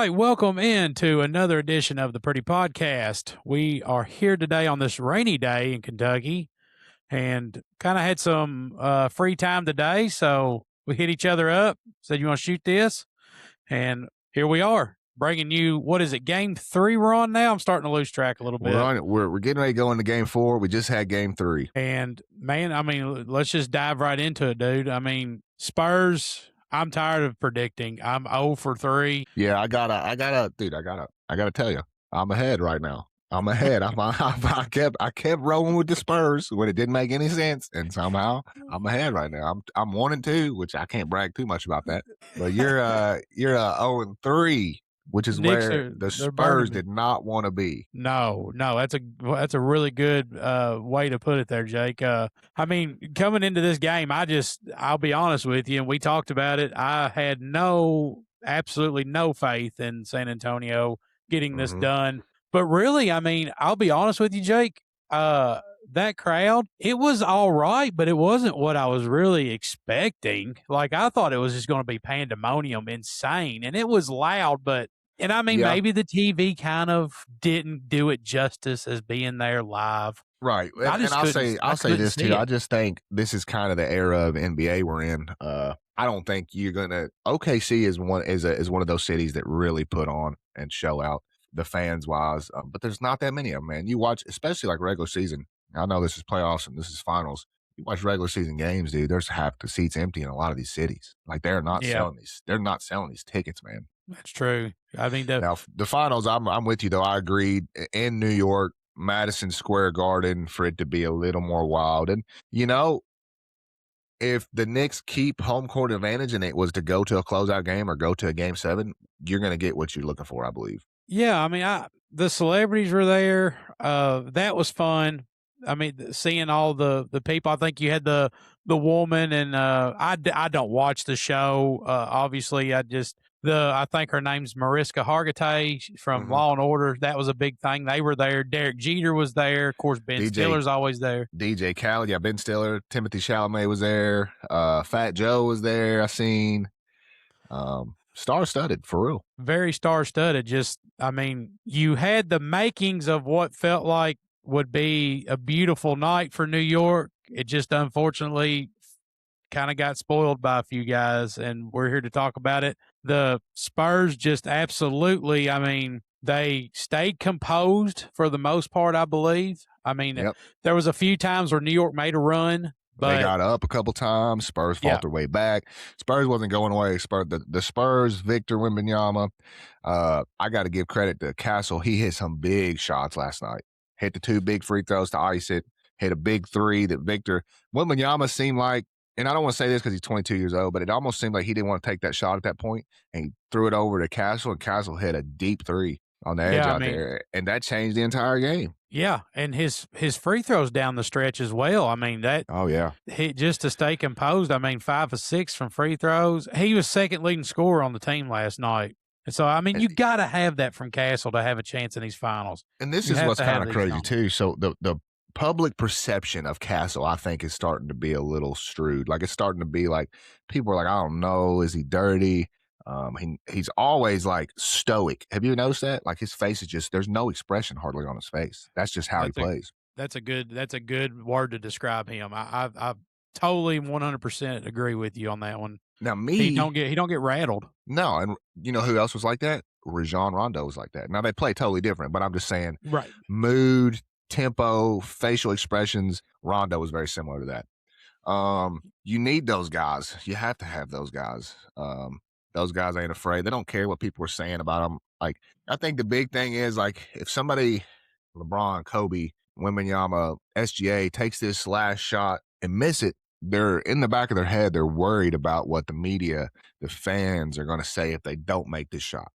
right, welcome into another edition of the Pretty Podcast. We are here today on this rainy day in Kentucky and kind of had some free time today. So we hit each other up, said, "You want to shoot this?" And here we are bringing you, what is it, game three we're on now? I'm starting to lose track a little bit. We're on it. We're getting ready to go into game four. We just had game three. And man, I mean, let's just dive right into it, dude. I mean, Spurs, I'm tired of predicting. I'm 0 for 3. Yeah, I gotta tell you, I'm ahead right now. I'm ahead. I kept rolling with the Spurs when it didn't make any sense, and somehow I'm ahead right now. I'm 1-2, which I can't brag too much about that. But you're 0-3, which is Knicks where the they're burning Spurs me. did not want to be. No, that's a really good way to put it there, Jake. I mean, coming into this game, I'll be honest with you, and we talked about it. I had absolutely no faith in San Antonio getting this done. But really, I mean, I'll be honest with you, Jake. That crowd, it was all right, but it wasn't what I was really expecting. Like, I thought it was just going to be pandemonium, insane, and it was loud, but. And I mean, Yeah. maybe the TV kind of didn't do it justice as being there live. Right. I And just I'll say couldn't this see too. it. I just think this is kind of the era of NBA we're in. I don't think you're gonna OKC is one of those cities that really put on and show out the fans wise. But there's not that many of them, man. You watch, especially like regular season. I know this is playoffs and this is finals. You watch regular season games, dude. There's half the seats empty in a lot of these cities. Like they're not Yeah. selling these. They're not selling these tickets, man. That's true. I mean, Now the finals, I'm with you though. I agreed in New York, Madison Square Garden, for it to be a little more wild. And you know, if the Knicks keep home court advantage and it was to go to a closeout game or go to a game 7, you're going to get what you're looking for, I believe. yeah, I mean, the celebrities were there. That was fun. I mean, seeing all the people. I think you had the woman, and I don't watch the show. Obviously, I think her name's Mariska Hargitay from Law and Order. That was a big thing. They were there. Derek Jeter was there. Of course, Ben Stiller's always there. DJ Khaled, yeah, Ben Stiller, Timothy Chalamet was there. Fat Joe was there. I seen. Star-studded, for real. Very star-studded. Just, I mean, you had the makings of what felt like would be a beautiful night for New York. It just unfortunately kind of got spoiled by a few guys, and we're here to talk about it. The Spurs just absolutely, I mean, they stayed composed for the most part, I believe. I mean, There was a few times where New York made a run. But they got up a couple times. Spurs fought their way back. Spurs wasn't going away. The Spurs, Victor Wembanyama, I got to give credit to Castle. He hit some big shots last night. Hit the 2 big free throws to ice it. Hit a big 3 that Victor Wembanyama seemed like, and I don't want to say this because he's 22 years old, but it almost seemed like he didn't want to take that shot at that point, and he threw it over to Castle, and Castle hit a deep 3 on the edge there, and that changed the entire game. Yeah, and his free throws down the stretch as well. I mean, he just to stay composed. I mean, 5 of 6 from free throws. He was second leading scorer on the team last night. And so, I mean, you got to have that from Castle to have a chance in these finals. And this is what's kind of crazy too. So the public perception of Castle, I think, is starting to be a little screwed. Like, it's starting to be like, people are like, I don't know, is he dirty? He's always like stoic. Have you noticed that? Like, his face is just, there's no expression hardly on his face. That's just how he plays. That's a good word to describe him. I totally 100% agree with you on that one. Now he don't get rattled. No, and you know who else was like that? Rajon Rondo was like that. Now they play totally different, but I'm just saying, right? Mood, tempo, facial expressions. Rondo was very similar to that. You need those guys. You have to have those guys. Those guys ain't afraid. They don't care what people are saying about them. Like, I think the big thing is, like, if somebody, LeBron, Kobe, Wembanyama, SGA, takes this last shot and miss it, they're in the back of their head, they're worried about what the media, the fans are going to say if they don't make this shot.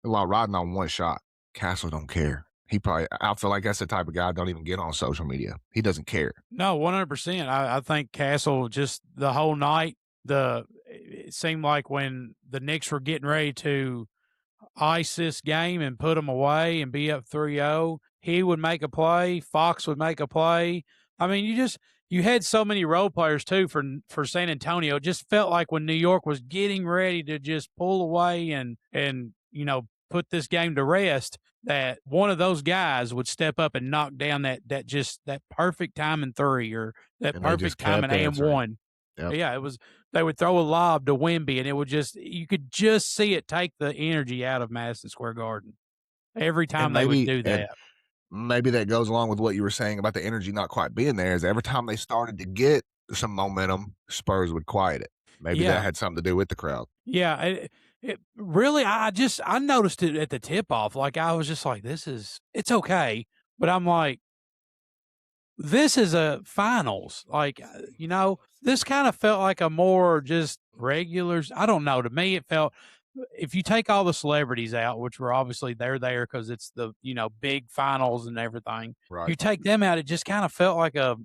They're like riding on one shot. Castle don't care. I feel like that's the type of guy don't even get on social media. He doesn't care. No, 100%. I think Castle just the whole night, it seemed like when the Knicks were getting ready to ice this game and put them away and be up 3-0, he would make a play. Fox would make a play. I mean, you had so many role players too for San Antonio. It just felt like when New York was getting ready to just pull away and put this game to rest, that one of those guys would step up and knock down that perfect time in three, or that And they just perfect time in kept AM answering. one. Yep. Yeah, it was. They would throw a lob to Wimby, and it would you could just see it take the energy out of Madison Square Garden every time And they would do and that. maybe that goes along with what you were saying about the energy not quite being there. Is every time they started to get some momentum, Spurs would quiet it. Maybe that Yeah, had something to do with the crowd. yeah. It really, I noticed it at the tip off. Like I was just like, it's okay, but I'm like, this is a finals. Like, this kind of felt like a more just regulars. I don't know. To me, it felt, if you take all the celebrities out, which were obviously they're there because it's the, big finals and everything, Right. you take them out, it just kind of felt like a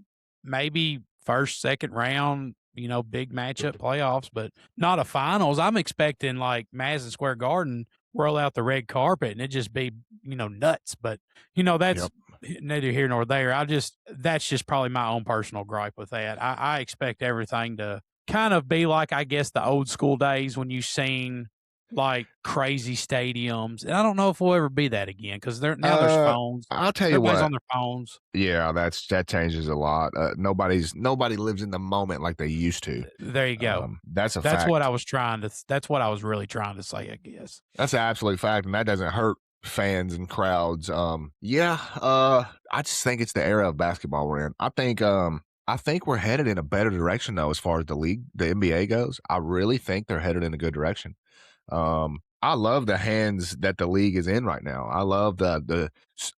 maybe first, second round, big matchup playoffs, but not a finals. I'm expecting like Madison Square Garden roll out the red carpet and it just be, nuts. But, that's Yep. neither here nor there. That's just probably my own personal gripe with that. I expect everything to kind of be like, I guess, the old school days when you seen like crazy stadiums. And I don't know if we'll ever be that again because now there's phones. I'll tell you Everybody's what. on their phones. Yeah, that changes a lot. Nobody lives in the moment like they used to. There you go. That's a That's fact. what I was that's what I was really trying to say, I guess. That's an absolute fact, and that doesn't hurt fans and crowds. I just think it's the era of basketball we're in. I think we're headed in a better direction though, as far as the league, the NBA goes. I really think they're headed in a good direction. I love the hands that the league is in right now. I love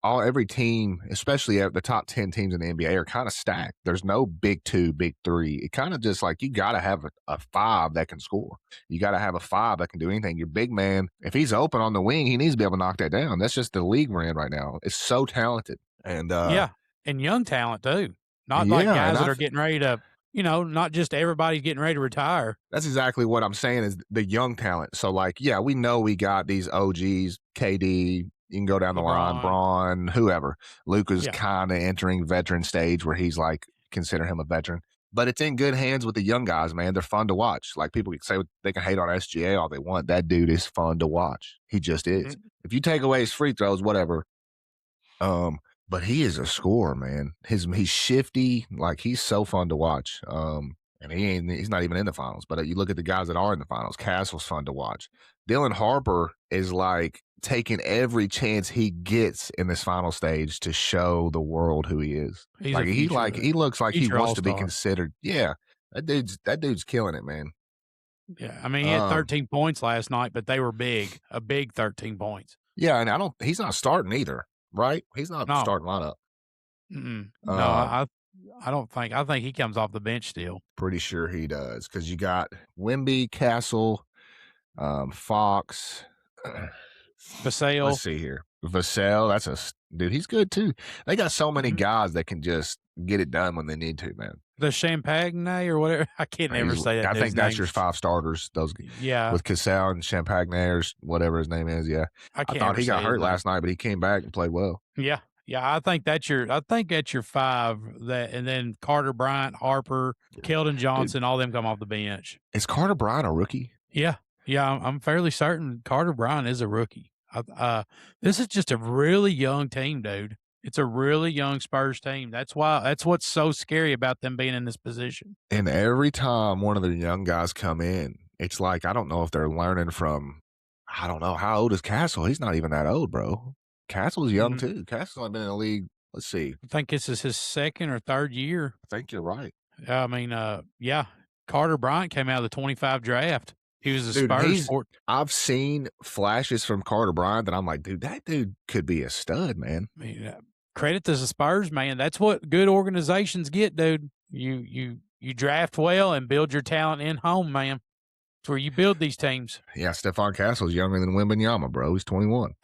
every team, especially the top 10 teams in the NBA, are kind of stacked. There's no big two, big three. It kind of just like you got to have a five that can score. You got to have a five that can do anything. Your big man, if he's open on the wing, he needs to be able to knock that down. That's just the league we're in right now. It's so talented. And yeah, and young talent too. Not like yeah, guys that are getting ready to, not just everybody's getting ready to retire. that's exactly what I'm saying is the young talent. So, like, yeah, we know we got these OGs, KD, you can go down the line, LeBron. Braun, whoever. Luka's Yeah. kind of entering veteran stage where he's like, consider him a veteran. But it's in good hands with the young guys, man. They're fun to watch. Like, people can say they can hate on SGA all they want. That dude is fun to watch. He just is. Mhm. If you take away his free throws, whatever. But he is a scorer, man. He's shifty, like he's so fun to watch. And he's not even in the finals. But you look at the guys that are in the finals. Castle's fun to watch. Dylan Harper is like taking every chance he gets in this final stage to show the world who he is. He's Like a he future, he looks like he future wants to be all-star. considered. Yeah, that dude's killing it, man. Yeah, I mean, he had 13 points last night, but they were big, a big 13 points. Yeah, and he's not starting either, right? He's not No. starting lineup. No, I don't think. I think he comes off the bench still. Pretty sure he does because you got Wimby, Castle, Fox. Vassell. Let's see here. Vassell, dude. He's good too. They got so many guys that can just get it done when they need to, man. The Champagne or whatever. I can't ever say that. I think that's your five starters. Those, yeah, with Cassell and Champagne or whatever his name is. Yeah, I thought he got hurt last night, but he came back and played well. Yeah, I think that's your five. And then Carter Bryant, Harper, Keldon Johnson, all them come off the bench. Is Carter Bryant a rookie? Yeah, I'm fairly certain Carter Bryant is a rookie. This is just a really young team, dude. It's a really young Spurs team. That's what's so scary about them being in this position. And every time one of the young guys come in, it's like, I don't know if they're learning from, I don't know, how old is Castle? He's not even that old, bro. Castle's young too. Castle's only been in the league. Let's see. I think this is his second or third year. I think you're right. I mean, yeah. Carter Bryant came out of the 25 draft. He was a Spurs. I've seen flashes from Carter Bryant that I'm like, dude, that dude could be a stud, man. I mean, credit to the Spurs, man. That's what good organizations get, dude. You draft well and build your talent in home, man. It's where you build these teams. Yeah, Stephon Castle's younger than Wembanyama, bro. He's 21.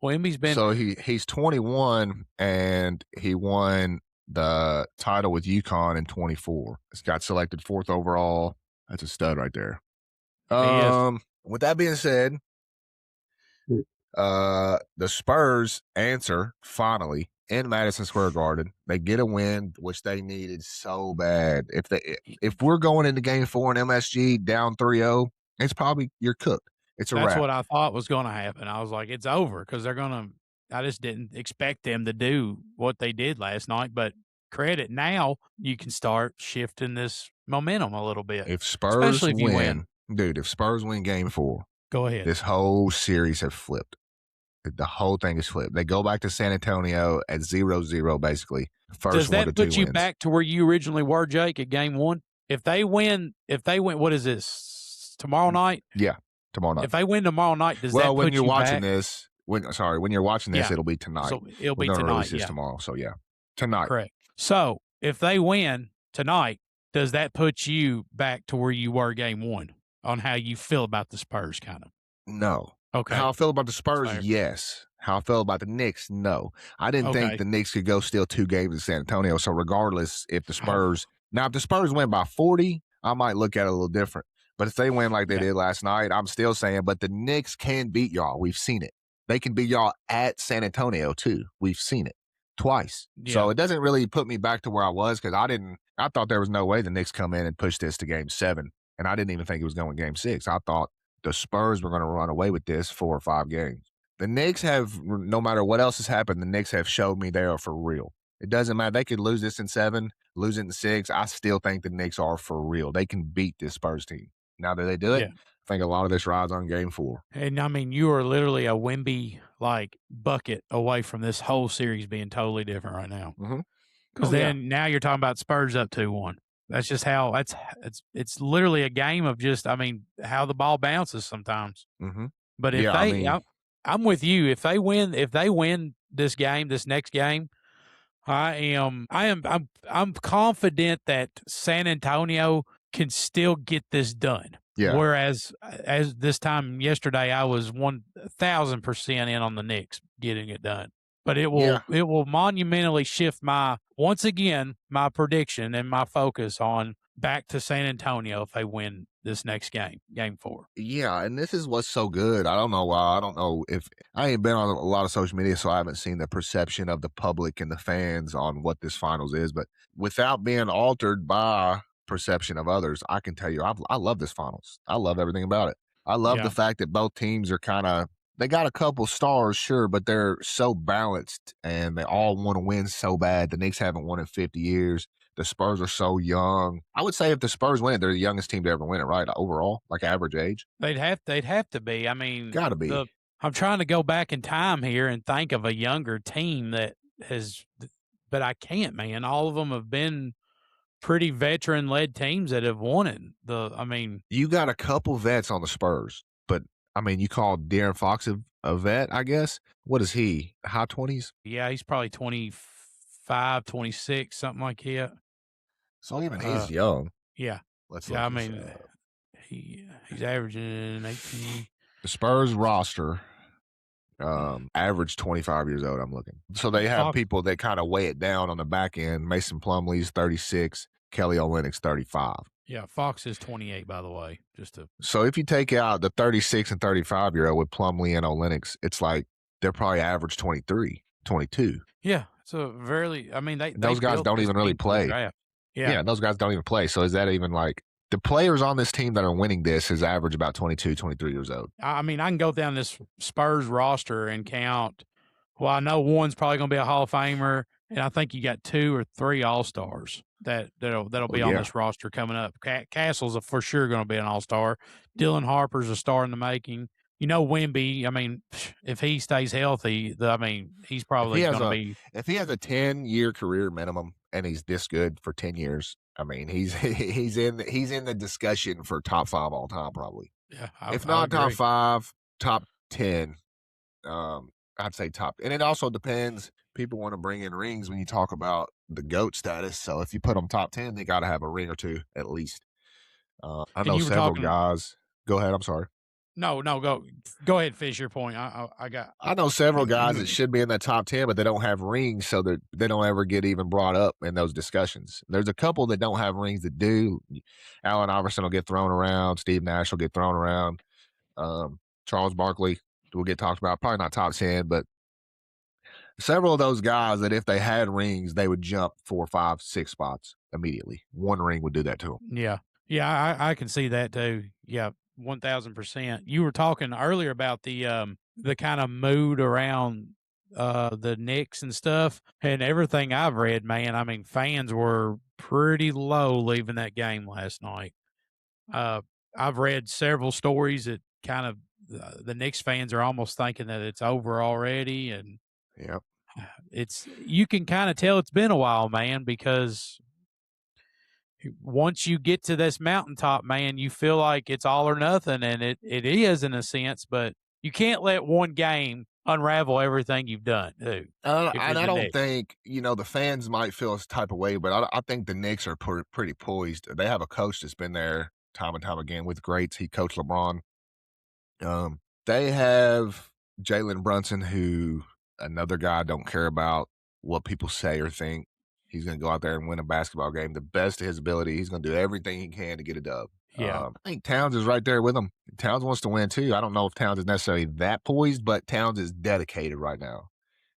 Wemby's been so he's 21 and he won the title with UConn in 24. He's got selected 4th overall. That's a stud right there. With that being said, the Spurs answer finally in Madison Square Garden. They get a win, which they needed so bad. If we're going into Game 4 in MSG down 3-0, it's probably you're cooked. It's a That's wrap. what I thought was going to happen. I was like, it's over because they're going to. I just didn't expect them to do what they did last night. But credit now, you can start shifting this momentum a little bit, If Spurs especially if you win. dude, if Spurs win game 4, Go ahead. this whole series has flipped. The whole thing is flipped. They go back to San Antonio at 0-0, basically. First Does one that to put 2 you wins. back to where you originally were, Jake, at game 1? If they win, what is this, tomorrow night? Yeah, tomorrow night. If they win tomorrow night, does that Well, put when you're you watching back? this, when you're watching this, Yeah. it'll be tonight. So it'll We're be gonna tonight, release this yeah. tomorrow. So yeah, tonight. Correct. So if they win tonight, does that put you back to where you were game 1 on how you feel about the Spurs, kind of? No. Okay. How I feel about the Spurs, Fair. yes. How I feel about the Knicks, no. I didn't Okay. think the Knicks could go steal 2 games in San Antonio. So regardless, if the Spurs now if the Spurs win by 40, I might look at it a little different. But if they win like they did last night, I'm still saying, but the Knicks can beat y'all. We've seen it. They can beat y'all at San Antonio too. We've seen it twice. Yeah. So it doesn't really put me back to where I was because I thought there was no way the Knicks come in and push this to game 7. And I didn't even think it was going game 6. I thought the Spurs were going to run away with this 4 or 5 games. The Knicks have, no matter what else has happened, the Knicks have showed me they are for real. It doesn't matter. They could lose this in 7, lose it in 6. I still think the Knicks are for real. They can beat this Spurs team. Now that they do it, I think a lot of this rides on game 4. And I mean, you are literally a Wemby bucket away from this whole series being totally different right now. Because now you're talking about Spurs up 2-1. That's just how it's literally a game of just, I mean, how the ball bounces sometimes. But if I'm with you. If they win this next game, I'm confident that San Antonio can still get this done. Yeah. Whereas as this time yesterday, I was 1,000% in on the Knicks getting it done. But it will monumentally shift my prediction and my focus on back to San Antonio if they win this next game, game 4. Yeah, and this is what's so good. I don't know why. I don't know if I ain't been on a lot of social media, so I haven't seen the perception of the public and the fans on what this finals is. But without being altered by perception of others, I can tell you I love this finals. I love everything about it. I love the fact that both teams are they got a couple stars, sure, but they're so balanced and they all want to win so bad. The Knicks haven't won in 50 years. The Spurs are so young. I would say if the Spurs win it, they're the youngest team to ever win it, right? Overall, like average age. They'd have to be. I mean, gotta be. I'm trying to go back in time here and think of a younger team that has, but I can't, man. All of them have been pretty veteran-led teams that have won it. You got a couple vets on the Spurs, but I mean, you call De'Aaron Fox a vet, I guess. What is he? High 20s? Yeah, he's probably 25, 26, something like that. So even he's young. Yeah. Let's I mean, he's averaging 18. The Spurs roster average 25 years old, I'm looking. So they have people that kind of weigh it down on the back end. Mason Plumlee's 36, Kelly Olynyk's 35. Yeah, Fox is 28, by the way. So if you take out the 36 and 35-year-old with Plumlee and Olynyk, it's like they're probably average 23, 22. Yeah, so those guys don't even really play. Yeah, those guys don't even play. So is that even like the players on this team that are winning this is average about 22, 23 years old? I mean, I can go down this Spurs roster and count. Well, I know one's probably going to be a Hall of Famer, and I think you got 2 or 3 All-Stars that'll be on this roster coming up. Castle's for sure going to be an All-Star. Dylan Harper's a star in the making. You know, Wemby, I mean, if he stays healthy, he's probably going to be. If he has a 10-year career minimum and he's this good for 10 years, I mean, he's in the discussion for top 5 all time, probably. Yeah, if not top 5, top 10. I'd say top. And it also depends. People want to bring in rings when you talk about the GOAT status. So if you put them top 10, they got to have a ring or 2 at least. I know several guys. Go ahead. I'm sorry. No, go ahead, finish your point. I know several guys that should be in the top 10, but they don't have rings, so they don't ever get even brought up in those discussions. There's a couple that don't have rings that do. Allen Iverson will get thrown around. Steve Nash will get thrown around. Charles Barkley will get talked about. Probably not top 10, but several of those guys that if they had rings, they would jump 4, 5, 6 spots immediately. One ring would do that to them. Yeah, I can see that too. Yeah. 1000%. You were talking earlier about the kind of mood around the Knicks and stuff, and everything I've read, man. I mean, fans were pretty low leaving that game last night. I've read several stories that kind of the Knicks fans are almost thinking that it's over already, and Yep. it's you can kind of tell it's been a while, man, because once you get to this mountaintop, man, you feel like it's all or nothing, and it is in a sense, but you can't let one game unravel everything you've done, dude. If And you're I the don't Knicks. think, the fans might feel this type of way, but I think the Knicks are pretty poised. They have a coach that's been there time and time again with greats. He coached LeBron. They have Jalen Brunson, who another guy I don't care about what people say or think. He's going to go out there and win a basketball game the best of his ability. He's going to do everything he can to get a dub. Yeah. I think Towns is right there with him. Towns wants to win too. I don't know if Towns is necessarily that poised, but Towns is dedicated right now.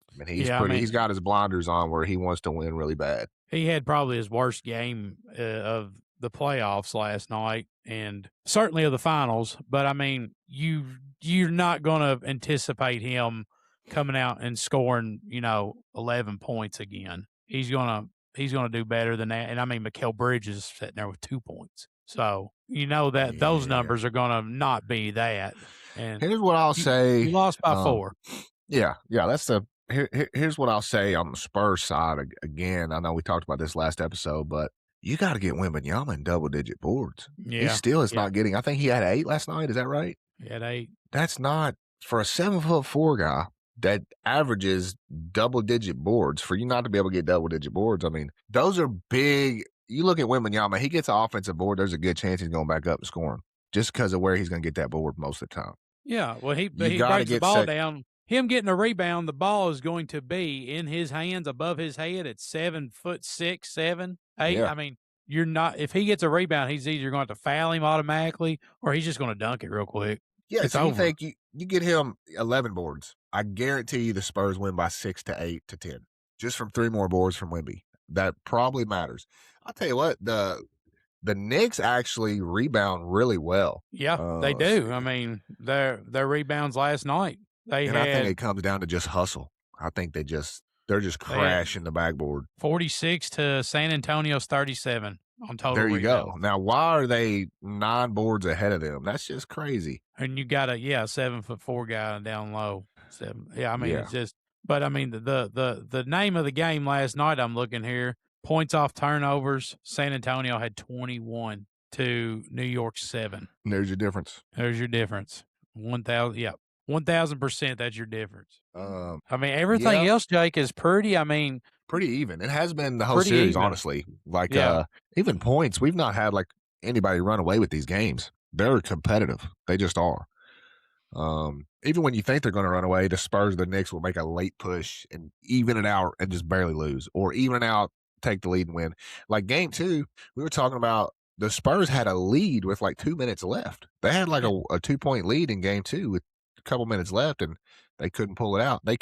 I mean, he's got his blinders on where he wants to win really bad. He had probably his worst game of the playoffs last night, and certainly of the finals. But I mean, you're not going to anticipate him coming out and scoring, 11 points again. He's gonna do better than that. And I mean, Mikal Bridges is sitting there with 2 points, so that those numbers are gonna not be that. And here's what I'll say: you lost by 4. Yeah, that's here's what I'll say on the Spurs side. Again, I know we talked about this last episode, but you got to get Wembanyama in double-digit boards. Yeah, he still is not getting. I think he had 8 last night. Is that right? He had 8. That's not for a 7'4" guy that averages double-digit boards. For you not to be able to get double-digit boards, I mean, those are big. You look at Wembanyama, he gets an offensive board. There's a good chance he's going back up and scoring just because of where he's going to get that board most of the time. Yeah, well, he breaks the ball down. Him getting a rebound, the ball is going to be in his hands above his head at 7'6", 7, 8. Yeah. I mean, you're not. If he gets a rebound, he's either going to have to foul him automatically, or he's just going to dunk it real quick. Yeah, it's so over. You think you get him 11 boards. I guarantee you the Spurs win by 6 to 8 to 10, just from 3 more boards from Wemby. That probably matters. I'll tell you what, the Knicks actually rebound really well. Yeah, they do. I mean, their rebounds last night. I think it comes down to just hustle. I think they're just crashing the backboard. 46 to San Antonio's 37 on total. There you rebounds. go. Now, why are they 9 boards ahead of them? That's just crazy. And you got a 7'4" guy down low. 7. Yeah, I mean it's just. But I mean the name of the game last night. I'm looking here. Points off turnovers. San Antonio had 21 to New York 7. There's your difference. 1,000. Yeah. 1,000%. That's your difference. I mean, everything else, Jake, is pretty. I mean, pretty even. It has been the whole series, even. Honestly. Like, even points. We've not had like anybody run away with these games. They're competitive. They just are. Even when you think they're going to run away, the Spurs, the Knicks will make a late push and even it out and just barely lose, or even it out, take the lead and win. Like game 2, we were talking about the Spurs had a lead with like 2 minutes left. They had like a 2-point lead in game 2 with couple minutes left and they couldn't pull it out. I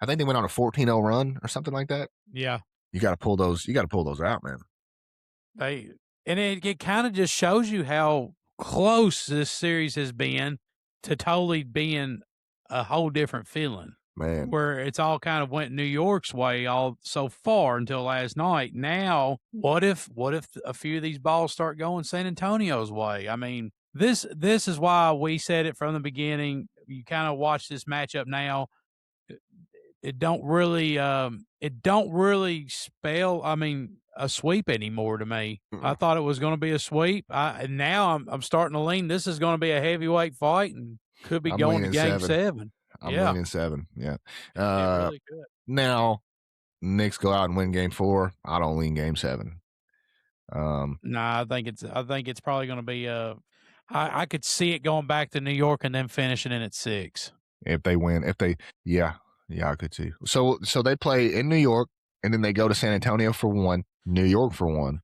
think they went on a 14-0 run or something like that. Yeah. You got to pull those out, man. It kind of just shows you how close this series has been to totally being a whole different feeling. Man. Where it's all kind of went New York's way all so far until last night. Now, what if a few of these balls start going San Antonio's way? I mean, this is why we said it from the beginning. You kind of watch this matchup now. It don't really spell. I mean, a sweep anymore to me. I thought it was going to be a sweep. Now I'm starting to lean. This is going to be a heavyweight fight and could be going to game 7. I'm leaning 7. Yeah. Really good. Now, Knicks go out and win game 4. I don't lean game 7. I think it's probably going to be I could see it going back to New York and then finishing in at 6. If they win, I could too. So they play in New York and then they go to San Antonio for 1, New York for 1.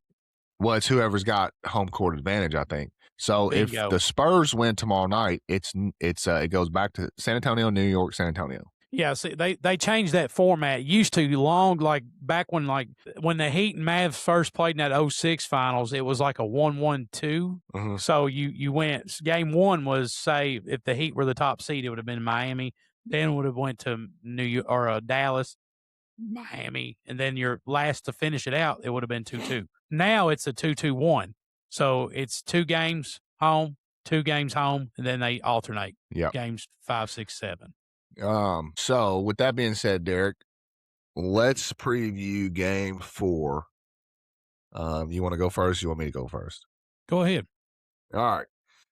Well, it's whoever's got home court advantage, I think. So if the Spurs win tomorrow night, it goes back to San Antonio, New York, San Antonio. Yeah, see, they changed that format. It used to long like back when when the Heat and Mavs first played in that '06 finals, it was like a 1-1-2. Mhm. So you went game one was say if the Heat were the top seed, it would have been Miami. Then it would have went to New York or Dallas, Miami, and then your last to finish it out, it would have been 2-2. Now it's a 2-2-1. So it's 2 games home, 2 games home, and then they alternate Yep. games 5, 6, 7. So with that being said, Derek, let's preview game 4. You want to go first? You want me to go first? Go ahead. All right.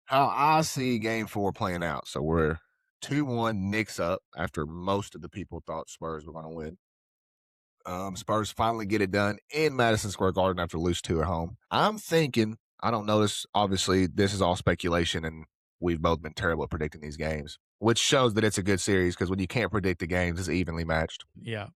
How I see game 4 playing out. So we're 2-1 Knicks up after most of the people thought Spurs were going to win. Spurs finally get it done in Madison Square Garden after lose 2 at home. I'm thinking, I don't know this, obviously this is all speculation and we've both been terrible at predicting these games, which shows that it's a good series because when you can't predict the games, it's evenly matched. Yeah.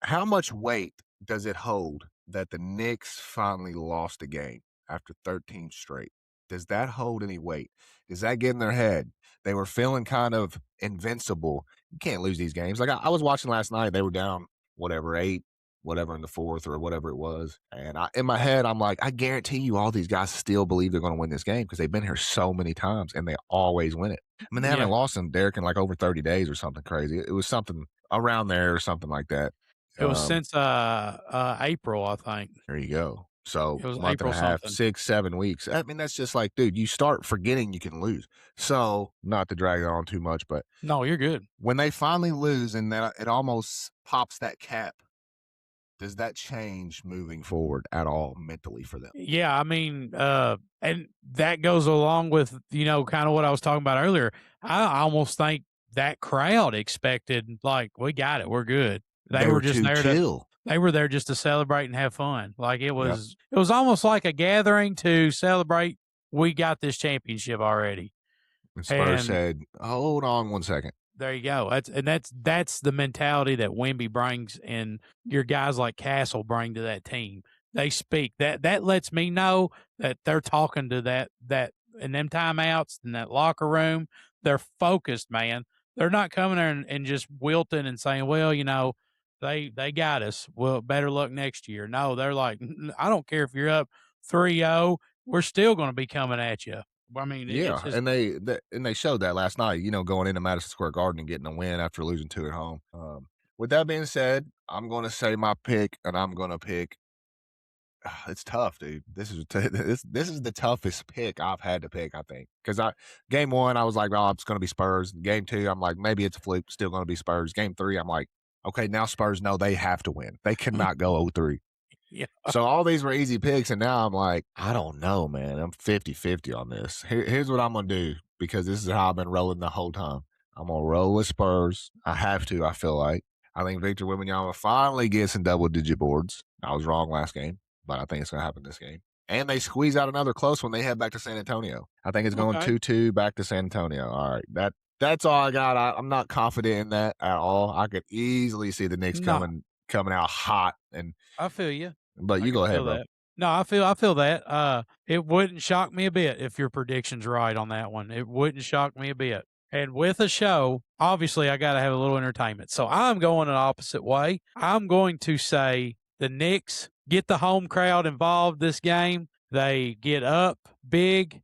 How much weight does it hold that the Knicks finally lost a game after 13 straight? Does that hold any weight? Does that get in their head? They were feeling kind of invincible. You can't lose these games. Like I was watching last night, they were down 8, whatever in the fourth or whatever it was. And in my head, I'm like, I guarantee you all these guys still believe they're going to win this game because they've been here so many times and they always win it. I mean, they haven't lost in Derek in like over 30 days or something crazy. It was something around there or something like that. It was since April, I think. There you go. So It was month April and a half, something. 6, 7 weeks. I mean, that's just like, dude, you start forgetting you can lose. So not to drag it on too much, but No, you're good. when they finally lose and then it almost pops that cap, does that change moving forward at all mentally for them? Yeah, I mean, and that goes along with, kind of what I was talking about earlier. I almost think that crowd expected, like, we got it, we're good. They were just too there chill. they were there just to celebrate and have fun. Like it Yep. was almost like a gathering to celebrate. We got this championship already. And Spurs And said, hold on one second. there you go. That's the mentality that Wemby brings and your guys like Castle bring to that team. They speak. That lets me know that they're talking to that in them timeouts in that locker room. They're focused, man. They're not coming there and just wilting and saying, well, they got us. Well, better luck next year. No, they're like, I don't care if you're up 3-0, we're still going to be coming at you. I mean, it's Yeah, just and they showed that last night, going into Madison Square Garden and getting a win after losing 2 at home. With that being said, I'm going to say my pick, and I'm going to pick. It's tough, dude. This is this is the toughest pick I've had to pick. I think because game 1 I was like, oh, it's going to be Spurs. Game 2 I'm like, maybe it's a fluke, still going to be Spurs. Game 3 I'm like, okay, now Spurs know they have to win. They cannot go 0-3. yeah. So all these were easy picks, and now I'm like, I don't know, man. I'm 50-50 on this. Here's what I'm going to do because this is how I've been rolling the whole time. I'm going to roll with Spurs. I have to, I feel like. I think Victor Wembanyama finally gets in double-digit boards. I was wrong last game, but I think it's going to happen this game. And they squeeze out another close one. They head back to San Antonio. I think it's going 2-2 back to San Antonio. All right, that's all I got. I'm not confident in that at all. I could easily see the Knicks coming out hot. And I feel you. But you go ahead, bro. That. No, I feel that. It wouldn't shock me a bit if your prediction's right on that one. It wouldn't shock me a bit. And with a show, obviously I got to have a little entertainment. So I'm going an opposite way. I'm going to say the Knicks get the home crowd involved this game. They get up big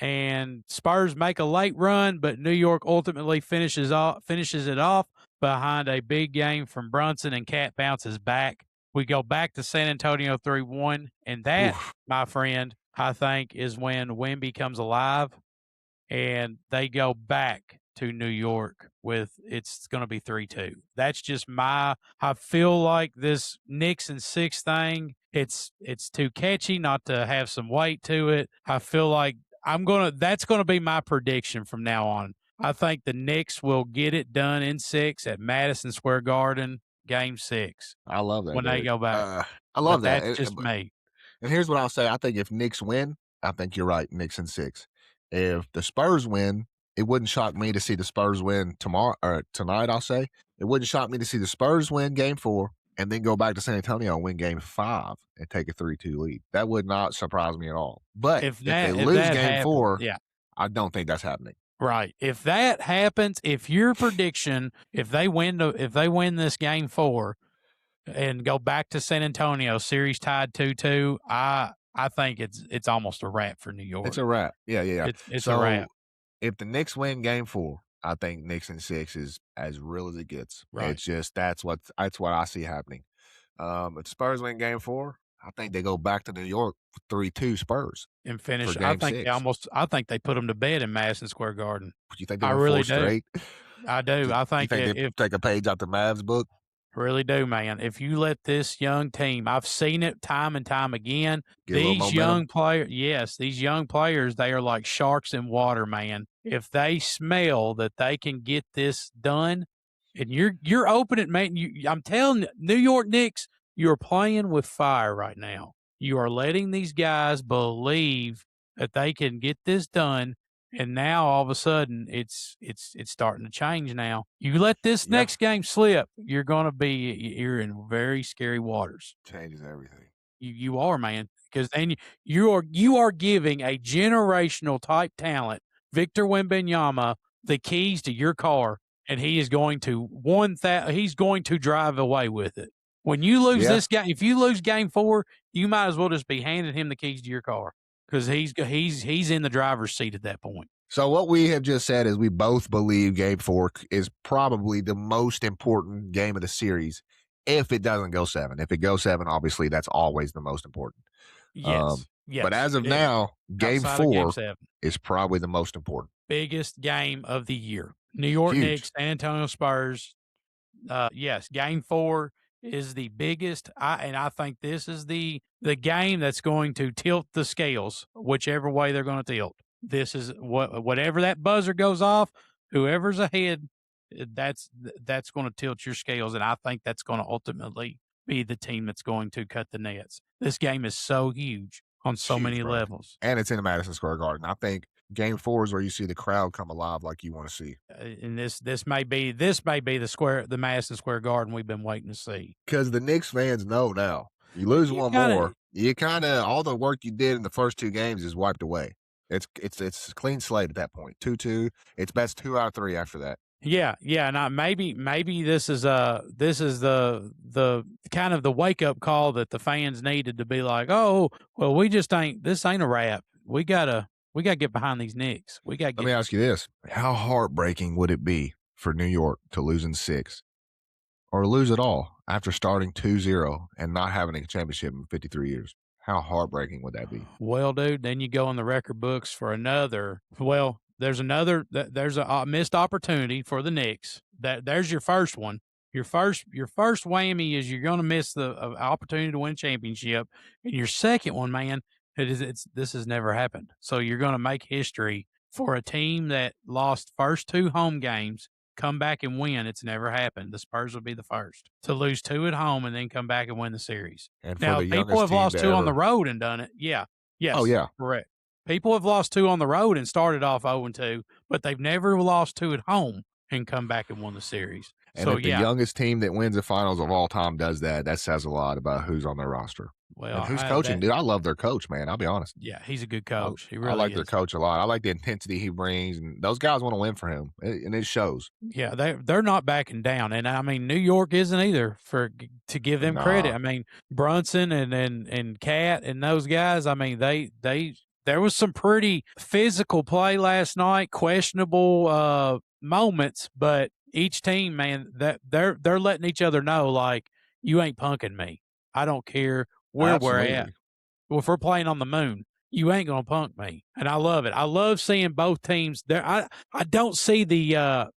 and Spurs make a late run, but New York ultimately finishes it off behind a big game from Brunson and Cat bounces back. We go back to San Antonio 3-1, and that, my friend, I think is when Wemby comes alive, and they go back to New York with it's going to be 3-2. That's just I feel like this Knicks and 6 thing, it's too catchy not to have some weight to it. I feel like that's going to be my prediction from now on. I think the Knicks will get it done in 6 at Madison Square Garden. Game 6. I love that. When they go back. I love that. That's just me. And here's what I'll say. I think if Knicks win, I think you're right, Knicks in 6. If the Spurs win, it wouldn't shock me to see the Spurs win tomorrow or tonight, I'll say. It wouldn't shock me to see the Spurs win game 4 and then go back to San Antonio and win game 5 and take a 3-2 lead. That would not surprise me at all. But if they lose game 4, I don't think that's happening. Right. If that happens, if your prediction, if they win this game 4 and go back to San Antonio, series tied 2-2, I think it's almost a wrap for New It's York. a wrap. Yeah, yeah, yeah. It's a So wrap. if the Knicks win Game 4, I think Knicks in 6 is as real as it gets. Right. It's just that's what I see happening. If the Spurs win Game 4, I think they go back to New York 3-2 Spurs And for finish. Game 6. I think they put them to bed in Madison Square Garden. You think they I win really 4 do. straight? I do. I You think think they if take a page out the Mavs book? really do, man. If you let this young team, I've seen it time and time again. Get a little These momentum? young players, yes, these young players, they are like sharks in water, man. If they smell that they can get this done, and you're opening, man. I'm telling you, New York Knicks, you're playing with fire right now. You are letting these guys believe that they can get this done. And now all of a sudden it's starting to change now. You let this Yeah. next game slip, you're in very scary waters. Changes everything. You are, man, because then you are giving a generational type talent, Victor Wembanyama, the keys to your car, and he is going to he's going to drive away with it. When you lose Yeah. this game, if you lose game 4, you might as well just be handing him the keys to your car because he's in the driver's seat at that point. So what we have just said is we both believe Game 4 is probably the most important game of the series if it doesn't go 7. If it goes 7, obviously that's always the most important. Yes. Yes. But as of now, Game Outside of Game 4 7. is probably the most important. Biggest game of the year. New York Huge. Knicks, San Antonio Spurs. Yes, Game 4 is the biggest. I think this is the game that's going to tilt the scales, whichever way they're going to tilt. This is whatever that buzzer goes off, whoever's ahead, that's going to tilt your scales, and I think that's going to ultimately be the team that's going to cut the nets. This game is so huge on so Huge, many bro. levels. And it's in the Madison Square Garden. I think Game 4 is where you see the crowd come alive like you want to see. And this may be the Madison Square Garden we've been waiting to see. Because the Knicks fans know now. You lose one more, you kind of all the work you did in the first 2 games is wiped away. It's a clean slate at that point. 2-2. It's best 2 out of 3 after that. Yeah, and maybe this is the kind of the wake up call that the fans needed to be like, oh, well, this ain't a wrap. We gotta get behind these Knicks. Let me ask you this: how heartbreaking would it be for New York to lose in 6, or lose it all after starting 2-0 and not having a championship in 53 years? How heartbreaking would that be? Well, dude, then you go in the record books for another. Well, there's a missed opportunity for the Knicks. There's your first one. Your first whammy is you're going to miss the opportunity to win a championship, and your second one, man, this has never happened. So you're going to make history for a team that lost first 2 home games, come back and win. It's never happened. The Spurs will be the first to lose 2 at home and then come back and win the series. And Now, people have lost 2 on the road and done it. Yeah. Yes. Oh, yeah. Correct. People have lost 2 on the road and started off 0-2, but they've never lost 2 at home and come back and won the series. And so, if the youngest team that wins the finals of all time does that, that says a lot about who's on their roster. Well, and who's coaching, dude? I love their coach, man. I'll be honest. Yeah, he's a good coach. He really I like is. their coach a lot. I like the intensity he brings, and those guys want to win for him, and it shows. Yeah, they're not backing down, and I mean New York isn't either. To give them credit, I mean Brunson and Cat and those guys. I mean there was some pretty physical play last night, questionable moments, but each team, man, that they're letting each other know like you ain't punking me. I don't care where we're at. Well, if we're playing on the moon, you ain't gonna punk me, and I love it. I love seeing both teams there. I don't see the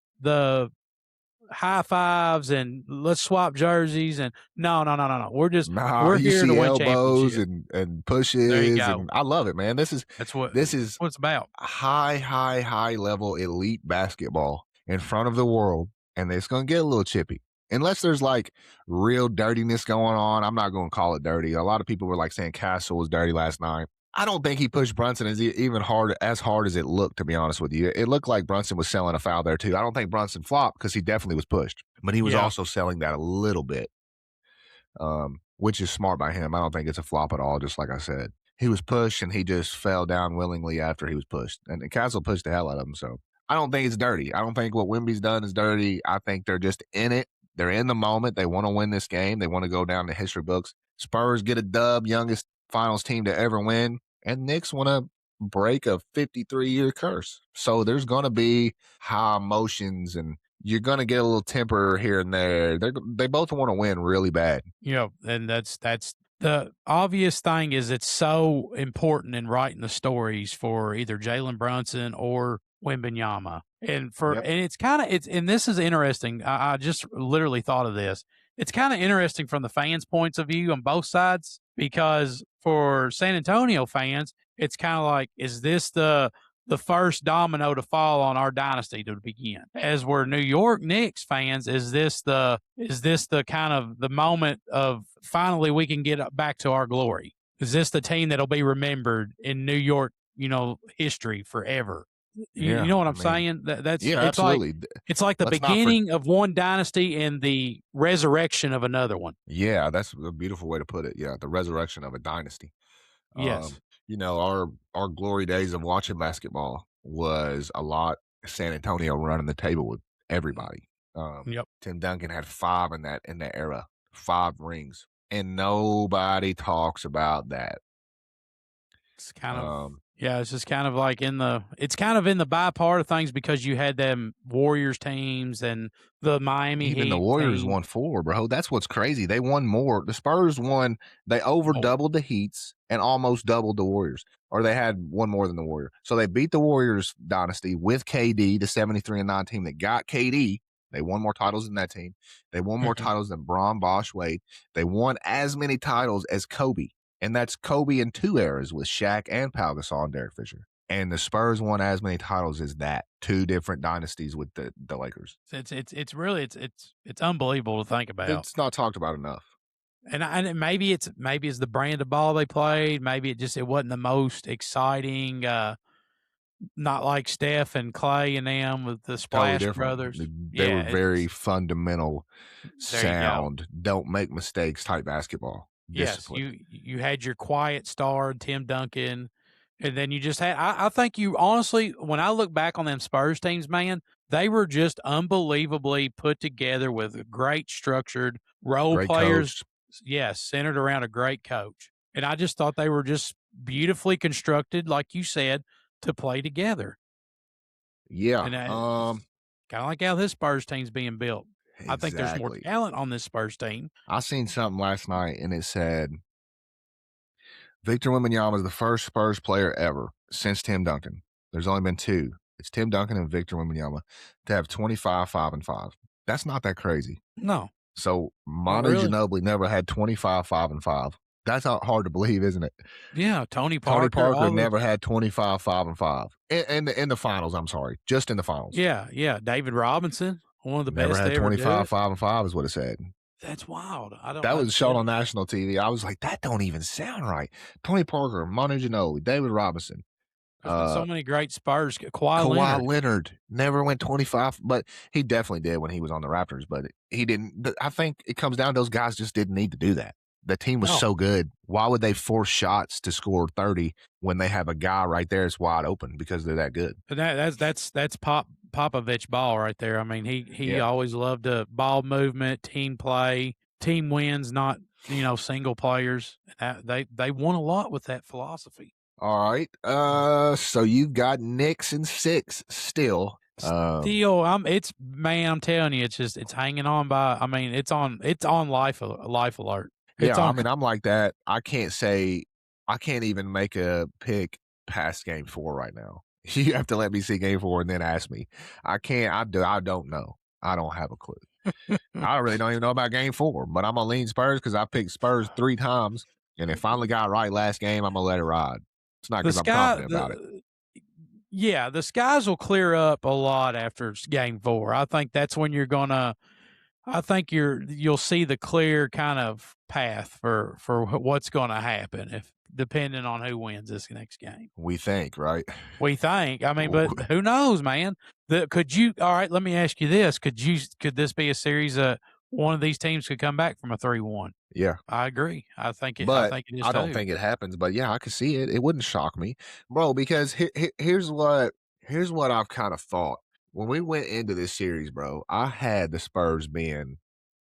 high fives and let's swap jerseys and no. We're here to win elbows championships and pushes. There you go. And I love it, man. This is what it's about. High level elite basketball in front of the world, and it's gonna get a little chippy. Unless there's like real dirtiness going on, I'm not going to call it dirty. A lot of people were like saying Castle was dirty last night. I don't think he pushed Brunson as hard as it looked, to be honest with you. It looked like Brunson was selling a foul there too. I don't think Brunson flopped because he definitely was pushed, but he was also selling that a little bit, which is smart by him. I don't think it's a flop at all, just like I said. He was pushed and he just fell down willingly after he was pushed. And Castle pushed the hell out of him, so I don't think it's dirty. I don't think what Wemby's done is dirty. I think they're just in it. They're in the moment. They want to win this game. They want to go down the history books. Spurs get a dub, youngest finals team to ever win. And Knicks want to break a 53-year curse. So there's going to be high emotions and you're going to get a little temper here and there. They both want to win really bad. And that's the obvious thing is it's so important in writing the stories for either Jalen Brunson or Wembanyama. And and this is interesting. I just literally thought of this. It's kind of interesting from the fans' points of view on both sides because for San Antonio fans, it's kind of like, is this the first domino to fall on our dynasty to begin? As we're New York Knicks fans, is this the kind of the moment of finally we can get back to our glory? Is this the team that'll be remembered in New York, history forever? You know what I'm saying? That's yeah, it's absolutely. It's like the beginning of one dynasty and the resurrection of another one. Yeah, that's a beautiful way to put it. Yeah, the resurrection of a dynasty. Yes. Our glory days of watching basketball was a lot San Antonio running the table with everybody. Yep. Tim Duncan had 5 in that era, 5 rings, and nobody talks about that. It's kind of it's just kind of like in the by part of things because you had them Warriors teams and the Miami even Heat the Warriors team. won 4, bro. That's what's crazy. They won more. The Spurs won. They over doubled the Heats and almost doubled the Warriors, or they had one more than the Warriors. So they beat the Warriors dynasty with KD, the 73-9 team that got KD. They won more titles than that team. They won more titles than Bron, Bosh, Wade. They won as many titles as Kobe. And that's Kobe in 2 eras with Shaq and Pau Gasol and Derek Fisher. And the Spurs won as many titles as that. 2 different dynasties with the Lakers. It's really unbelievable to think about. It's not talked about enough. And maybe it's the brand of ball they played. Maybe it wasn't the most exciting. Not like Steph and Clay and them with the Splash Brothers. They were very fundamental, sound, don't make mistakes type basketball. Discipline. Yes, you had your quiet star, Tim Duncan, and then you just had. I think you honestly, when I look back on them Spurs teams, man, they were just unbelievably put together with great structured role players. Coach. Yes, centered around a great coach, and I just thought they were just beautifully constructed, like you said, to play together. Yeah, kind of like how this Spurs team's being built. Exactly. I think there's more talent on this Spurs team. I seen something last night, and it said Victor Wembanyama is the first Spurs player ever since Tim Duncan. There's only been 2. It's Tim Duncan and Victor Wembanyama to have 25, 5, and 5. That's not that crazy. No. So Manu Ginobili never had 25, 5, and 5. That's hard to believe, isn't it? Yeah, Tony Parker never had 25, 5, and 5 in the finals. I'm sorry, just in the finals. Yeah. David Robinson, one of the never best. Never had 25, 5, and 5 is what it said. That's wild. That was shown on national TV. I was like, that don't even sound right. Tony Parker, Manu Ginobili, David Robinson. So many great Spurs. Kawhi Leonard never went 25, but he definitely did when he was on the Raptors. But he didn't. I think it comes down to those guys just didn't need to do that. The team was so good. Why would they force shots to score 30 when they have a guy right there that's wide open because they're that good? That's Popovich ball right there. I mean, he always loved ball movement, team play, team wins, not single players. They won a lot with that philosophy. All right. So you've got Knicks in 6 still. I'm telling you, it's hanging on by. I mean, it's on life alert. I'm like that. I can't even make a pick past game 4 right now. You have to let me see game 4 and then ask me. I can't. I don't know. I don't have a clue. I really don't even know about game 4, but I'm going to lean Spurs because I picked Spurs 3 times and it finally got right last game. I'm going to let it ride. It's not because I'm confident about it. Yeah, the skies will clear up a lot after game 4. I think that's when you'll see the clear kind of path for what's going to happen depending on who wins this next game. We think, right? We think. I mean, but who knows, man? All right, let me ask you this. Could this be a series one of these teams could come back from a 3-1? Yeah. I agree. I think it is. I don't think it happens, but yeah, I could see it. It wouldn't shock me, bro, because here's what I've kind of thought. when we went into this series, bro, I had the Spurs being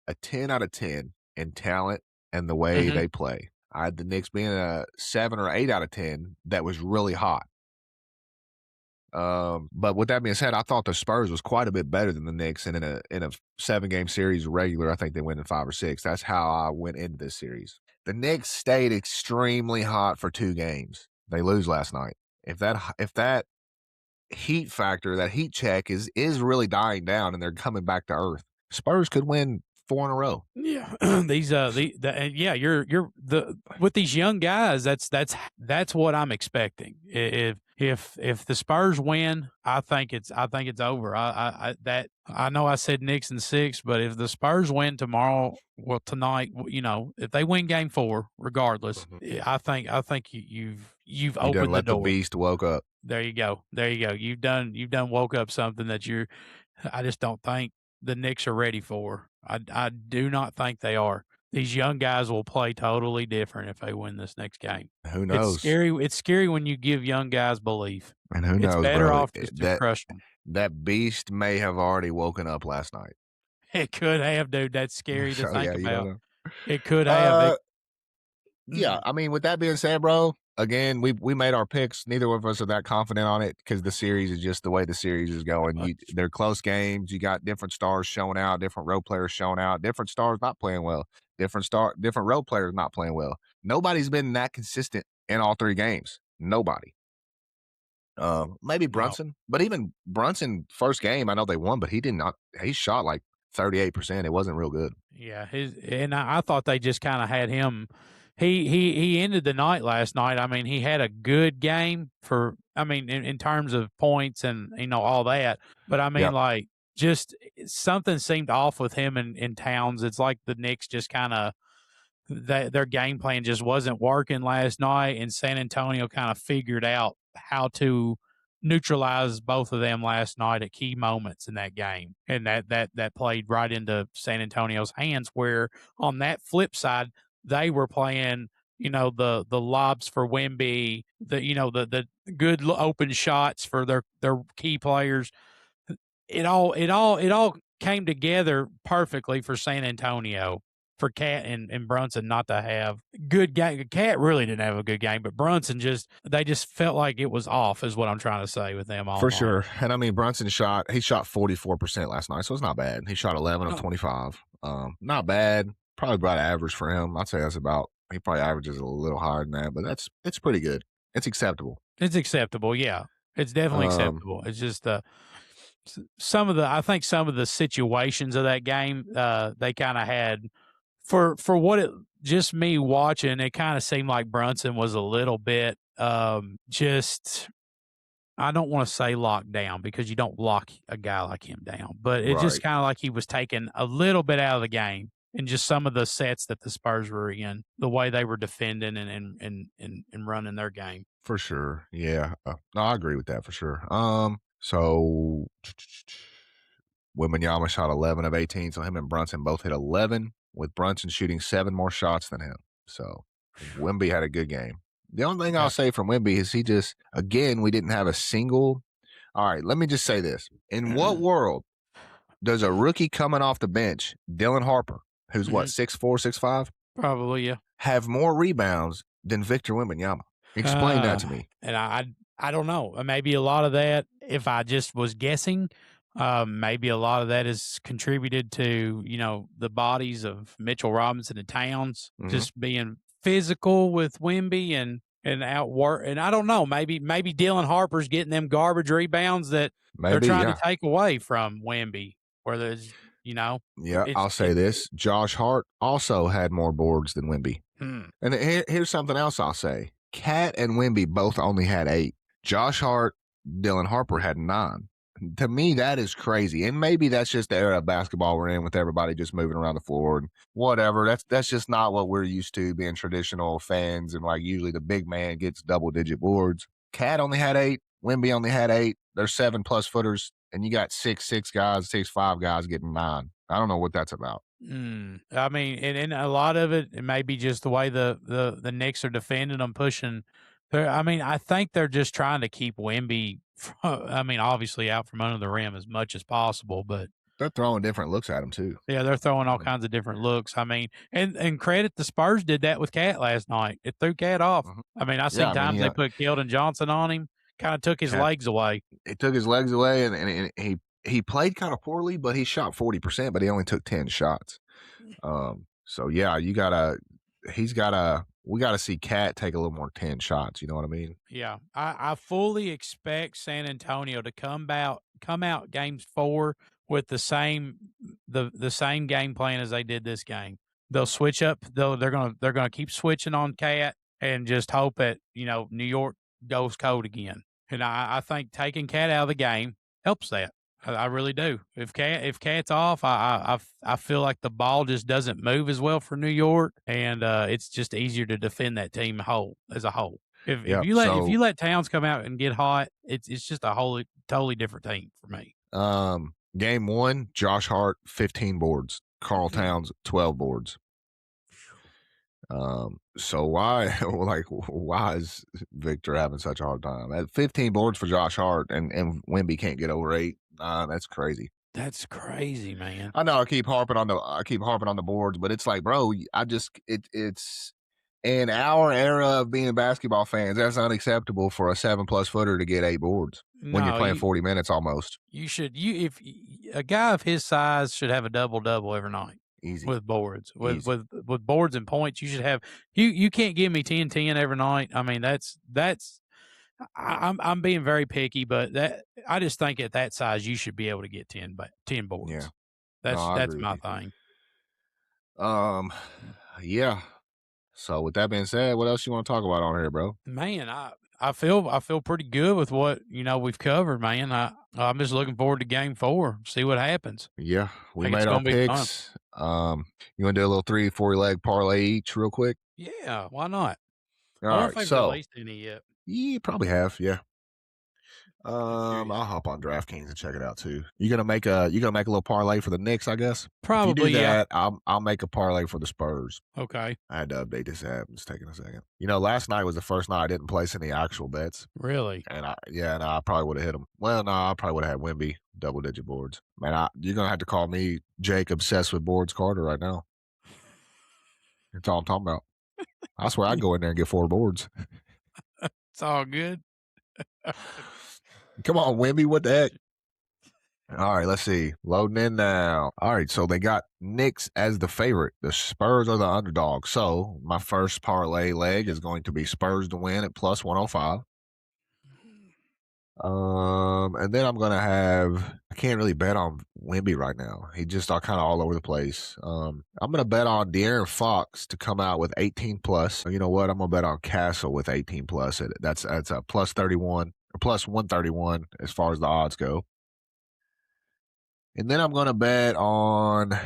a 10 out of 10 in talent and the way Mhm. they play. I had the Knicks being a 7 or 8 out of 10 that was really hot. But with that being said, I thought the Spurs was quite a bit better than the Knicks, and in a 7-game series regular, I think they win in 5 or 6. That's how I went into this series. The Knicks stayed extremely hot for 2 games. They lose last night. If that heat factor, that heat check is really dying down and they're coming back to earth, Spurs could win 4 in a row. Yeah, these and yeah, you're the with these young guys. That's what I'm expecting. If the Spurs win, I think it's over. I know I said Knicks in 6, but if the Spurs win tomorrow, well tonight, if they win Game 4, regardless, Mhm. I think you've You done opened the let the door. beast woke up. There you go. There you go. You've done woke up something that I just don't think the Knicks are ready for. I do not think they are. These young guys will play totally different if they win this next game. Who It's knows? scary. It's scary when you give young guys belief. And who It's knows, better bro? off just to That crush them. that beast may have already woken up last night. It could have, dude. That's scary to So think yeah, you don't about. know. It could have. Uh, yeah. Mm, I mean, with that being said, bro, again, we made our picks. Neither of us are that confident on it because the series is just the way the series is going. uh, They're close games. You got different stars showing out, different role players showing out, different stars not playing well, different role players not playing well. Nobody's been that consistent in all 3 games. Nobody. Maybe no. Brunson, but even Brunson first game, I know they won, but he did not. He shot like 38%. It wasn't real good. Yeah, I thought they just kind of had him. He ended the night last night. I mean, he had a good game for. I mean, in terms of points and all that. But I mean, Yep. like just something seemed off with him in Towns. It's like the Knicks just kind of their game plan just wasn't working last night, and San Antonio kind of figured out how to neutralize both of them last night at key moments in that game, and that played right into San Antonio's hands. Where on that flip side, they were playing, the lobs for Wemby, the good open shots for their key players. It all came together perfectly for San Antonio, for Cat and Brunson not to have good game. Cat really didn't have a good game, but Brunson they just felt like it was off, is what I'm trying to say with them all For night. sure. And I mean, he shot 44% last night, so it's not bad. He shot 11 of No, 25. Not bad. Probably about average for him. I'd say that's about, he probably averages a little higher than that, but it's pretty good. It's acceptable. it's acceptable. Yeah, it's definitely Um, acceptable. It's just I think some of the situations of that game, they kind of had for what it just me watching, it kind of seemed like Brunson was a little bit just I don't want to say locked down because you don't lock a guy like him down, but it just right. kind of like he was taken a little bit out of the game in just some of the sets that the Spurs were in, the way they were defending and running their game. For sure. Yeah. No, I agree with that for sure. So Wembanyama shot 11 of 18, so him and Brunson both hit 11, with Brunson shooting 7 more shots than him. So Wemby had a good game. The only thing Yeah. I'll say from Wemby is he just, again, we didn't have a single. All right, let me just say this. In what world does a rookie coming off the bench, Dylan Harper, who's what, Mhm. 6'4, 6'5, Probably, yeah. have more rebounds than Victor Wembanyama? Explain that Uh, to me. and I don't know. Maybe a lot of that, if I just was guessing, maybe a lot of that is contributed to the bodies of Mitchell Robinson and Towns Hmm. just being physical with Wimby and outwork. And I don't know. Maybe Dylan Harper's getting them garbage rebounds that they're Maybe, trying to yeah. take away from Wimby. Where there's Yeah, it's I'll say this. Josh Hart also had more boards than Wimby. hmm. And here's something else I'll say. Cat and Wimby both only had 8. Josh Hart, Dylan Harper had 9. To me, that is crazy. And maybe that's just the era of basketball we're in with everybody just moving around the floor and whatever. That's just not what we're used to being traditional fans. And like usually the big man gets double digit boards. Cat only had 8. Wimby only had 8. They're 7+ footers. And you got 6'6" guys, 6'5" guys getting 9. I don't know what that's about. I mean, and a lot of it may be just the way the Knicks are defending them, pushing. I mean, I think they're just trying to keep Wimby I mean, obviously out from under the rim as much as possible, but They're throwing different looks at him too. yeah, they're throwing all kinds of different looks. I mean, and credit the Spurs did that with Cat last night. It threw Cat off. Mhm. I mean, I Yeah, seen I mean, times they put Keldon Johnson on him, kind of took his Cat legs away. it took his legs away, and he played kind of poorly, but he shot 40%, but he only took 10 shots. So yeah, we gotta see Cat take a little more 10 shots. You know what I mean? Yeah, I fully expect San Antonio to come out games 4 with the same game plan as they did this game. They'll switch up. They're gonna keep switching on Cat and just hope that New York goes cold again. And I think taking Cat out of the game helps that. I really do. If Cat's off, I feel like the ball just doesn't move as well for New York, and it's just easier to defend that team as a whole. If Yep. if you let Towns come out and get hot, it's just a totally different team for me. Game 1, Josh Hart 15 boards, Karl Towns 12 boards. So why is Victor having such a hard time? At 15 boards for Josh Hart and Wemby can't get over 8. That's crazy. That's crazy, man. I know I keep harping on the boards, but it's like, bro, it's in our era of being basketball fans, that's unacceptable for a 7+ footer to get 8 boards when you're playing 40 minutes almost. If a guy of his size should have a double every night. Easy. With boards. With boards and points, you should have you can't give me 10-10 every night. I mean, that's I'm being very picky, but I just think at that size you should be able to get 10 boards. Yeah. That's my thing. Yeah. So with that being said, what else you want to talk about on here, bro? Man, I feel pretty good with what we've covered, man. I'm just looking forward to game 4. See what happens. Yeah, we made our picks. You want to do a little 3-4 leg parlay each, real quick? Yeah, why not? All right, so released any yet. You probably have, yeah. I'll hop on DraftKings and check it out too. You gonna make a little parlay for the Knicks, I guess. Probably. If you do that, I'll make a parlay for the Spurs. Okay. I had to update this app. It's taking a second. Last night was the first night I didn't place any actual bets. Really? And I probably would have hit them. Well, no, I probably would have had Wemby double-digit boards. Man, you're gonna have to call me Jake obsessed with boards Carter right now. That's all I'm talking about. I swear I'd go in there and get 4 boards. It's all good. Come on, Wemby, what the heck? All right, let's see. Loading in now. All right, so they got Knicks as the favorite. The Spurs are the underdog. So my first parlay leg is going to be Spurs to win at plus 105. And then I'm gonna I can't really bet on Wemby right now. He just kind of all over the place. I'm gonna bet on De'Aaron Fox to come out with 18 plus. You know what? I'm gonna bet on Castle with 18 plus. That's a plus 31 or plus 131 as far as the odds go. And then I'm gonna bet on,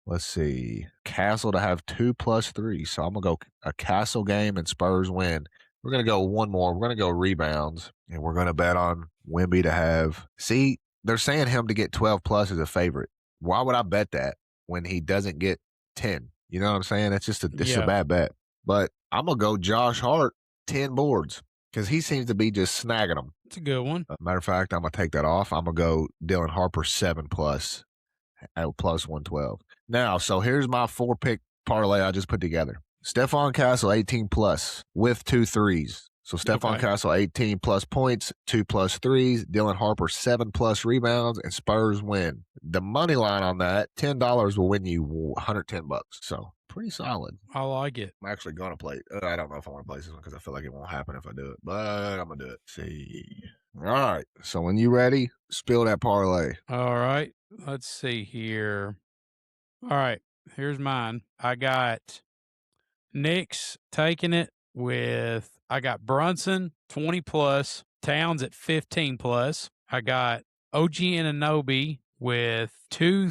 let's see, Castle to have 2 plus 3. So I'm gonna go a Castle game and Spurs win. We're going to go one more. We're going to go rebounds, and we're going to bet on Wemby to have. See, they're saying him to get 12 plus as a favorite. Why would I bet that when he doesn't get 10? You know what I'm saying? It's just a bad bet. But I'm going to go Josh Hart 10 boards because he seems to be just snagging them. It's a good one. Matter of fact, I'm going to take that off. I'm going to go Dylan Harper 7 plus at plus 112. Now, so here's my 4-pick parlay I just put together. Stephon Castle 18 plus with 2 threes. So Stephon Castle 18 plus points, 2 plus threes. Dylan Harper 7 plus rebounds, and Spurs win. The money line on that $10 will win you $110. So pretty solid. I like it. I'm actually gonna play. I don't know if I want to play this one because I feel like it won't happen if I do it, but I'm gonna do it. See. All right. So when you ready, spill that parlay. All right. Let's see here. All right. Here's mine. I got Knicks taking it with, I got Brunson 20 plus, Towns at 15 plus. I got OG Anunoby with two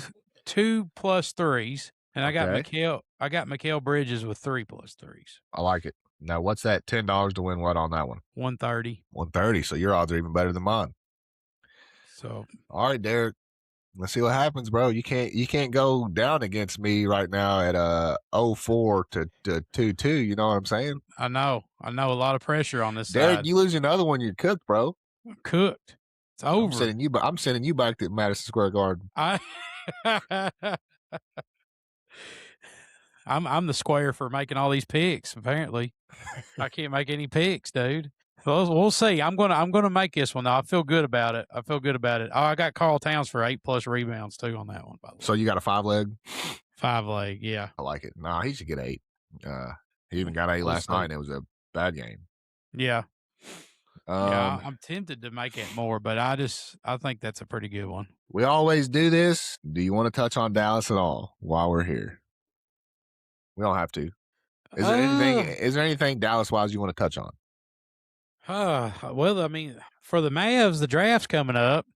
plus threes, and I got Mikal Bridges with 3 plus threes. I like it. Now, what's that? $10 to win what on that one? 130. 130. So your odds are even better than mine. So, all right, Derek. Let's see what happens, bro. You can't go down against me right now at 0-4 to 2-2. You know what I'm saying? I know a lot of pressure on this Derek, side. you lose another one, you're cooked, bro. Cooked. It's over. I'm sending you back to Madison Square Garden. I'm the square for making all these picks. Apparently, I can't make any picks, dude. We'll see. I'm gonna make this one though. I feel good about it. Oh, I got Carl Towns for 8+ rebounds too on that one. By the way, So you got a 5-leg? 5-leg, yeah. I like it. Nah, he should get 8. He even got 8 last night, and it was a bad game. Yeah. Yeah, I'm tempted to make it more, but I think that's a pretty good one. We always do this. Do you want to touch on Dallas at all while we're here? We don't have to. Is there anything Dallas wise you want to touch on? Well, I mean, for the Mavs, the draft's coming up.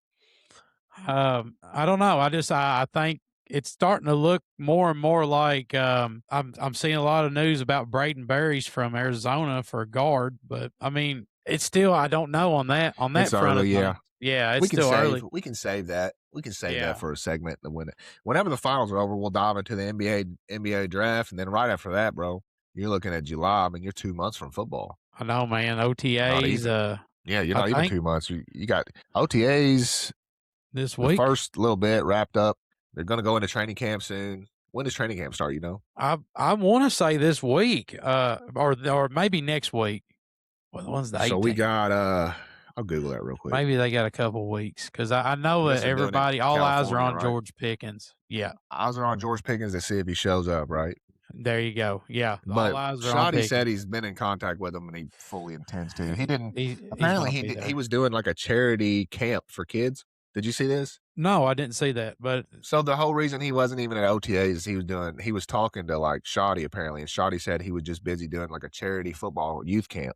I don't know. I think it's starting to look more and more like I'm seeing a lot of news about Braden Berries from Arizona for a guard, but I mean, it's still I don't know on that it's front. Early, yeah. Yeah, it's still early. We can save that. We can save that for a segment. Whenever the finals are over, we'll dive into the NBA draft, and then right after that, bro, you're looking at July. I mean, you're 2 months from football. I know, man. OTAs. Yeah, you're not even 2 months. You got OTAs this week. The first little bit wrapped up. They're going to go into training camp soon. When does training camp start? You know, I want to say this week, or maybe next week. Well, the one's the 18th. So we got I'll Google that real quick. Maybe they got a couple weeks because I know that everybody, all eyes are on George Pickens. Yeah, eyes are on George Pickens to see if he shows up. Right there, you go. Yeah, but Shotty said he's been in contact with him and he fully intends to. He didn't. Apparently, he was doing like a charity camp for kids. Did you see this? No, I didn't see that. But so the whole reason he wasn't even at OTAs, he was talking to like Shotty apparently, and Shotty said he was just busy doing like a charity football youth camp.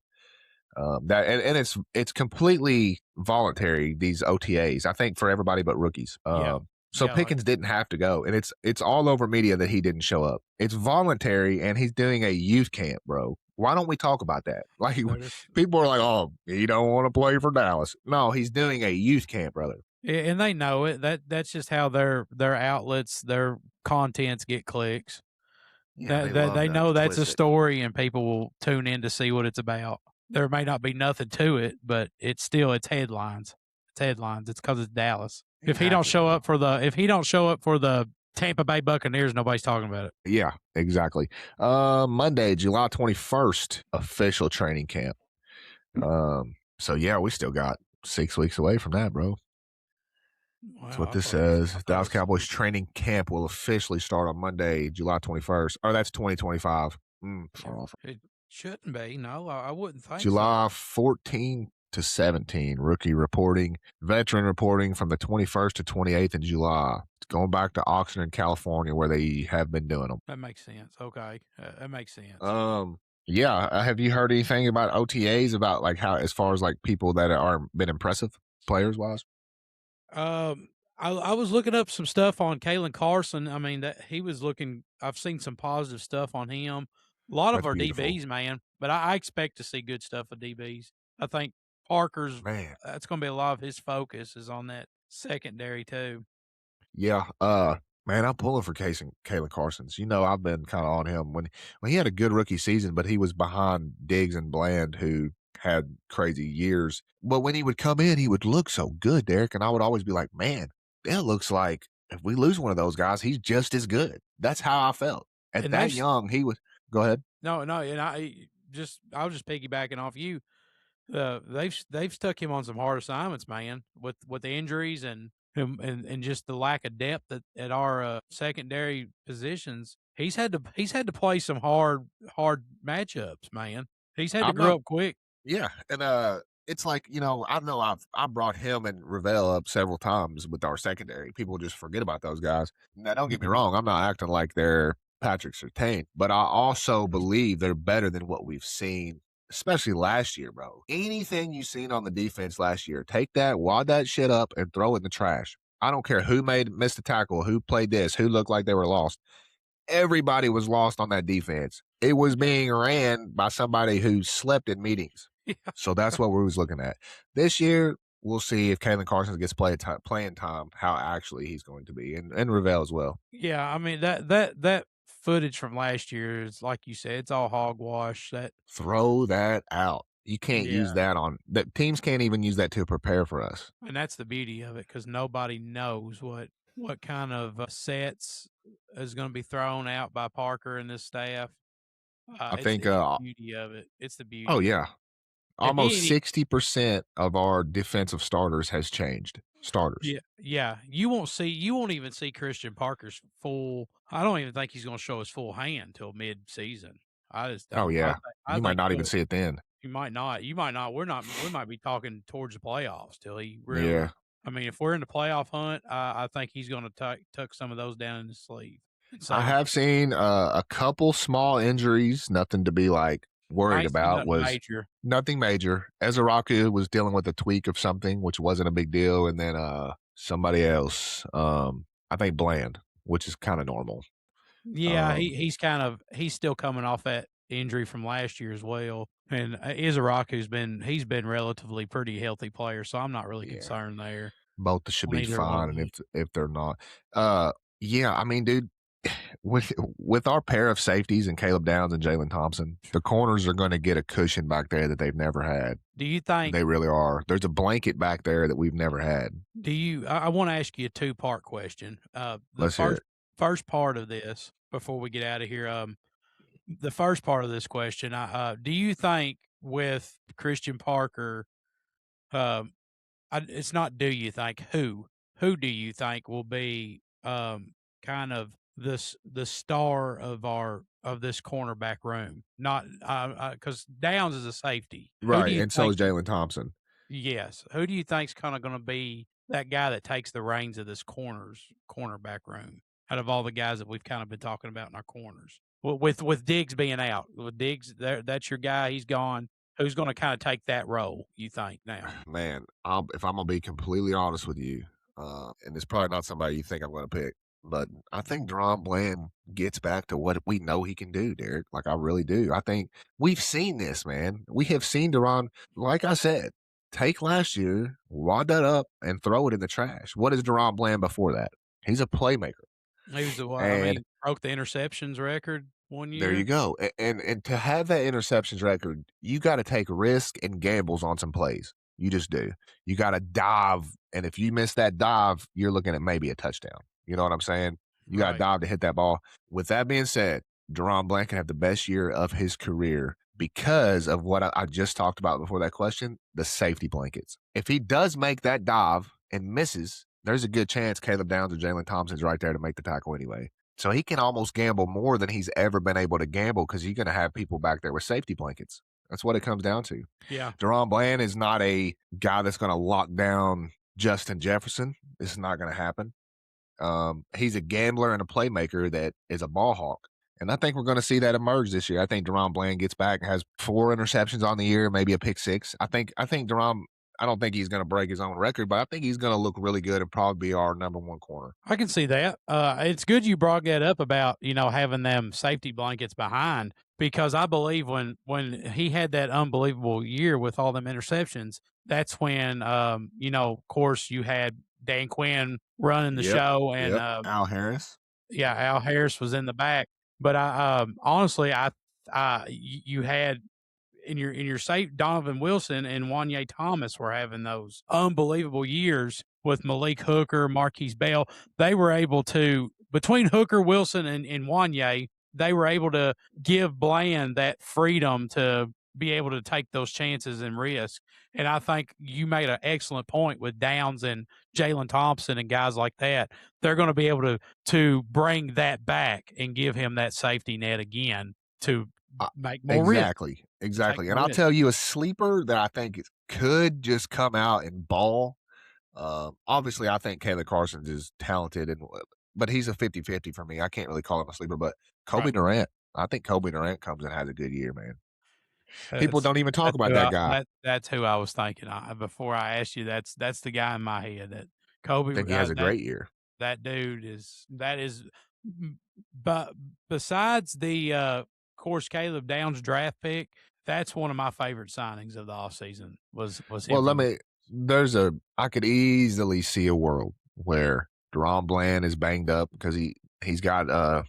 It's completely voluntary, these OTAs, I think, for everybody but rookies. So Pickens didn't have to go, and it's all over media that he didn't show up. It's voluntary, and he's doing a youth camp, bro. Why don't we talk about that? Like people are like, "Oh, he don't want to play for Dallas." No, he's doing a youth camp, brother. And they know it. That's just how their outlets, their contents get clicks. Yeah, they know that's a story, and people will tune in to see what it's about. There may not be nothing to it, but it's headlines. It's headlines. It's because it's Dallas. If he don't show up for the Tampa Bay Buccaneers, nobody's talking about it. Yeah, exactly. Monday, July 21st, official training camp. So yeah, we still got 6 weeks away from that, bro. Wow, that's what this says. Dallas Cowboys training camp will officially start on Monday, July 21st. Or that's 2025. It shouldn't be. No, I wouldn't think July 14 to 17, rookie reporting, veteran reporting from the 21st to 28th in July. It's going back to Oxnard, California, where they have been doing them. That makes sense. Okay, that makes sense. Yeah. Have you heard anything about OTAs, about like how, as far as like people that are been impressive players wise? I was looking up some stuff on Kalen Carson. I mean, that he was looking. I've seen some positive stuff on him. A lot of our DBs, man, but I expect to see good stuff of DBs. I think Parker's, that's going to be a lot of his focus is on that secondary too. Yeah. Man, I'm pulling for Kalen Carson's. You know, I've been kind of on him when he had a good rookie season, but he was behind Diggs and Bland, who had crazy years. But when he would come in, he would look so good, Derek, and I would always be like, man, that looks like if we lose one of those guys, he's just as good. That's how I felt. At that young, he was. Go ahead. No, and I was just piggybacking off you. They've stuck him on some hard assignments, man, with the injuries and just the lack of depth at our secondary positions. He's had to play some hard matchups, man. He's had to grow up quick. Yeah, and it's like, you know I brought him and Ravel up several times with our secondary. People just forget about those guys. Now, don't get me wrong, I'm not acting like they're Patrick Surtain, but I also believe they're better than what we've seen, especially last year, bro. Anything you've seen on the defense last year, take that, wad that shit up, and throw it in the trash. I don't care who missed the tackle, who played this, who looked like they were lost. Everybody was lost on that defense. It was being ran by somebody who slept in meetings. Yeah. So that's what we was looking at. This year, we'll see if Kalen Carson gets playing time, how actually he's going to be, and Ravel as well. Yeah, I mean that footage from last year is like you said, it's all hogwash. That Throw that out. You can't yeah, use that on that. Teams can't even use that to prepare for us. and that's the beauty of it because nobody knows what kind of sets is going to be thrown out by Parker and this staff. I think. It's the beauty of it. It's the Oh beauty of yeah, it. And almost 60% of our defensive starters has changed. Starters. yeah. You won't even see Christian Parker's full. I don't even think he's going to show his full hand till mid-season. I just Oh don't. yeah, I you might think not even see it then. you might not. You might not. We might be talking towards the playoffs till he really. Yeah, I mean, if we're in the playoff hunt, I think he's going to tuck some of those down in his sleeve and I save them. have seen a couple small injuries, nothing to be like I worried ain't seen about. nothing Was major. nothing major. Ezaraku was dealing with a tweak of something, which wasn't a big deal, and then somebody else, I think Bland, which is kind of normal. Yeah, he's still coming off that injury from last year as well. And he's been relatively pretty healthy player, so I'm not really Yeah, concerned there both should on be either one fine, of and them. if they're not, yeah, I mean, dude, with our pair of safeties and Caleb Downs and Jalen Thompson, the corners are going to get a cushion back there that they've never had. Do you think? They really are. There's a blanket back there that we've never had. Do you? I want to ask you a two-part question. The Let's hear it. first part of this before we get out of here. The first part of this question. Do you think with Christian Parker, um, it's not do you think who do you think will be kind of the star of this cornerback room? Not because Downs is a safety. Who do Right, you and so think? is Jalen Thompson. Yes, who do you think's kind of going to be that guy that takes the reins of this cornerback room out of all the guys that we've kind of been talking about in our corners? Well, with Diggs being out, with Diggs there, that's your guy. He's gone. Who's going to kind of take that role? You think now? Man, if I'm gonna be completely honest with you, and it's probably not somebody you think I'm gonna pick, but I think Deron Bland gets back to what we know he can do, Derek. Like I really do. I think we've seen this, man. We have seen Deron, like I said, take last year, wad that up, and throw it in the trash. What is Deron Bland before that? He's a playmaker. He was the one. I And mean, broke the interceptions record one there you year. go. And to have that interceptions record, you got to take risk and gambles on some plays. You just do. You got to dive, and if you miss that dive, you're looking at maybe a touchdown. You know what I'm saying? You got to Right. dive to hit that ball. With that being said, Deron Blank can have the best year of his career because of what I just talked about before that question, the safety blankets. If he does make that dive and misses, there's a good chance Caleb Downs or Jalen Thompson's right there to make the tackle anyway. So he can almost gamble more than he's ever been able to gamble because you're going to have people back there with safety blankets. That's what it comes down to. Yeah. Deron Bland is not a guy that's going to lock down Justin Jefferson. This is not going to happen. He's a gambler and a playmaker that is a ball hawk. And I think we're going to see that emerge this year. I think Deron Bland gets back and has 4 interceptions on the year, maybe a pick 6. I think Deron, I don't think he's going to break his own record, but I think he's going to look really good and probably be our number 1 corner. I can see that. It's good you brought that up about having them safety blankets behind because I believe when he had that unbelievable year with all them interceptions, that's when of course you had Dan Quinn running the show and Al Harris. yeah, Al Harris was in the back. But I honestly you had in your safe Donovan Wilson and Wanye Thomas were having those unbelievable years with Malik Hooker, Marquise Bell. They were able to between Hooker, Wilson, and Wanye, they were able to give Bland that freedom to be able to take those chances and risk. And I think you made an excellent point with Downs and Jalen Thompson and guys like that. They're going to be able to bring that back and give him that safety net again to make more risk. Exactly. And I'll tell you a sleeper that I think could just come out and ball. Obviously, I think Kayla Carson is talented, but he's a 50-50 for me. I can't really call him a sleeper, but Kobe Durant. I think Kobe Durant comes and has a good year, man. People don't even talk about that guy. That's who I was thinking. Before I asked you, that's the guy in my head. That Kobe. I think he has a great year. That dude is. But besides the of course Caleb Downs draft pick, that's one of my favorite signings of the offseason was him. Well, I could easily see a world where Deron Bland is banged up because he's kind of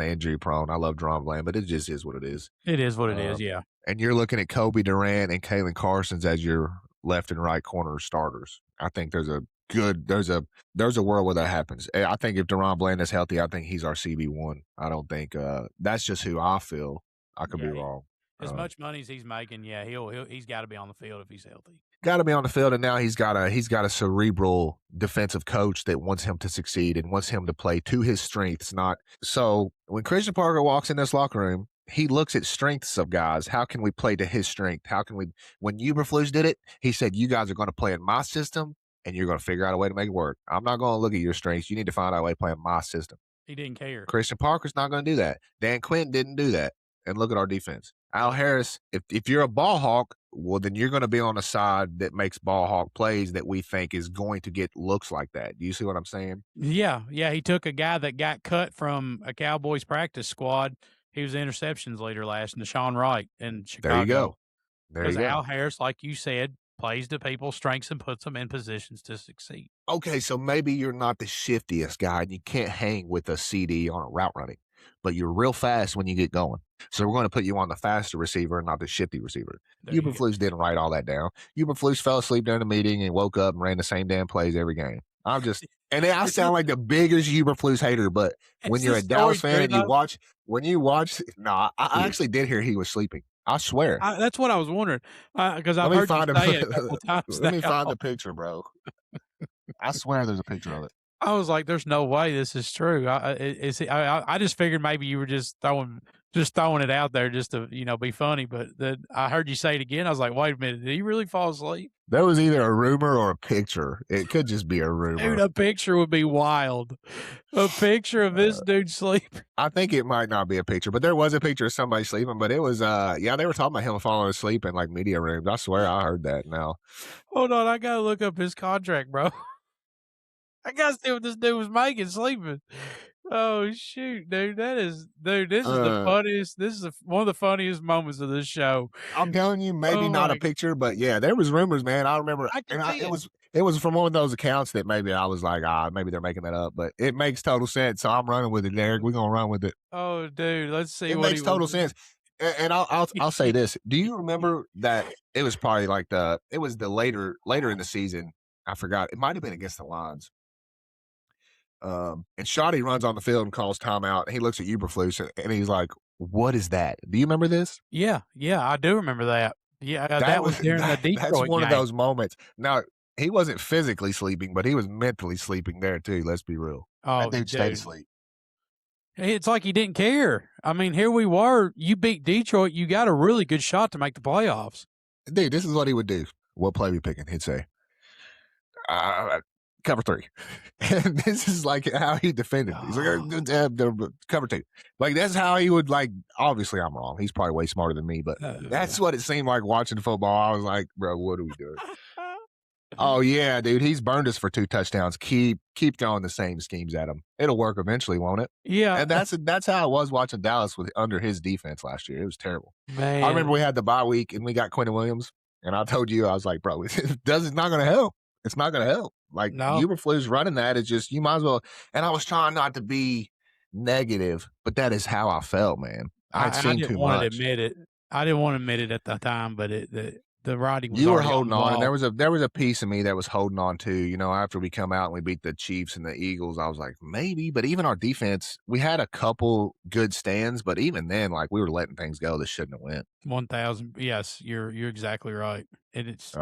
injury prone. I love Deron Bland, but it just is what it is. It is what it is. Yeah. And you're looking at Kobe Durant and Kalen Carsons as your left and right corner starters. I think there's a world where that happens. I think if Deron Bland is healthy, I think he's our CB1. I don't think that's just who I feel. I could be Yeah. wrong. As much money as he's making, yeah, he's got to be on the field if he's healthy. Got to be on the field, and now he's got a cerebral defensive coach that wants him to succeed and wants him to play to his strengths. Not so. When Christian Parker walks in this locker room, he looks at strengths of guys. How can we play to his strength? How can we? When Eberflus did it, he said, "You guys are going to play in my system, and you're going to figure out a way to make it work. I'm not going to look at your strengths. You need to find out a way to play in my system." He didn't care. Christian Parker's not going to do that. Dan Quinn didn't do that. And look at our defense. Al Harris, if you're a ball hawk, well, then you're going to be on a side that makes ball hawk plays that we think is going to get looks like that. Do you see what I'm saying? Yeah. He took a guy that got cut from a Cowboys practice squad. He was the interceptions leader last, Deshaun Wright in Chicago. There you go. Because Al Harris, like you said, plays to people's strengths and puts them in positions to succeed. Okay, so maybe you're not the shiftiest guy and you can't hang with a CD on a route running, but you're real fast when you get going. So we're going to put you on the faster receiver, not the shifty receiver. Eberflus didn't write all that down. Eberflus fell asleep during the meeting and woke up and ran the same damn plays every game. And I sound like the biggest Eberflus hater, but when you're a Dallas fan and you watch, I actually did hear he was sleeping. I swear. That's what I was wondering because I've heard you say it a couple times. Let me find the picture, bro. I swear there's a picture of it. I was like, "There's no way this is true." I just figured maybe you were just throwing it out there just to be funny. But then I heard you say it again. I was like, "Wait a minute, did he really fall asleep?" There was either a rumor or a picture. It could just be a rumor. Dude, a picture would be wild. A picture of this dude sleeping. I think it might not be a picture, but there was a picture of somebody sleeping. But it was, they were talking about him falling asleep in like media rooms. I swear I heard that now. Hold on, I gotta look up his contract, bro. I gotta see what this dude was making sleeping. Oh shoot, dude! This is the funniest. This is one of the funniest moments of this show. I'm telling you, maybe not a picture, but yeah, there was rumors, man. I remember, it was from one of those accounts that maybe I was like, maybe they're making that up, but it makes total sense. So I'm running with it, Derek. We're gonna run with it. Oh, dude, let's see. It makes total sense. And I'll say this: do you remember that it was probably like it was the later in the season? I forgot. It might have been against the Lions. And Shoddy runs on the field and calls timeout. And he looks at Eberflus and he's like, "What is that? Do you remember this?" Yeah, I do remember that. Yeah, that was during the Detroit That's one game. of those moments. Now, he wasn't physically sleeping, but he was mentally sleeping there too. Let's be real. Oh, that dude stayed asleep. It's like he didn't care. I mean, here we were. You beat Detroit. You got a really good shot to make the playoffs. Dude, this is what he would do. What play we picking? He'd say, cover 3. And this is like how he defended. He's like, cover 2. Like, that's how he would, like, obviously I'm wrong. He's probably way smarter than me, but that's what it seemed like watching football. I was like, bro, what are we doing? Oh, yeah, dude. He's burned us for 2 touchdowns. Keep throwing the same schemes at him. It'll work eventually, won't it? Yeah. And that's how it was watching Dallas under his defense last year. It was terrible. Man. I remember we had the bye week and we got Quentin Williams. And I told you, I was like, bro, it's not going to help. It's not going to help. Like, Eberflus running that is just, you might as well. And I was trying not to be negative, but that is how I felt, man. I'd seen too much. I didn't want to admit it. I didn't want to admit it at the time, but the writing was you were holding on, and there was a piece of me that was holding on to, after we come out and we beat the Chiefs and the Eagles, I was like, maybe, but even our defense, we had a couple good stands, but even then, like, we were letting things go that shouldn't have went. 1,000. Yes, you're exactly right. And it's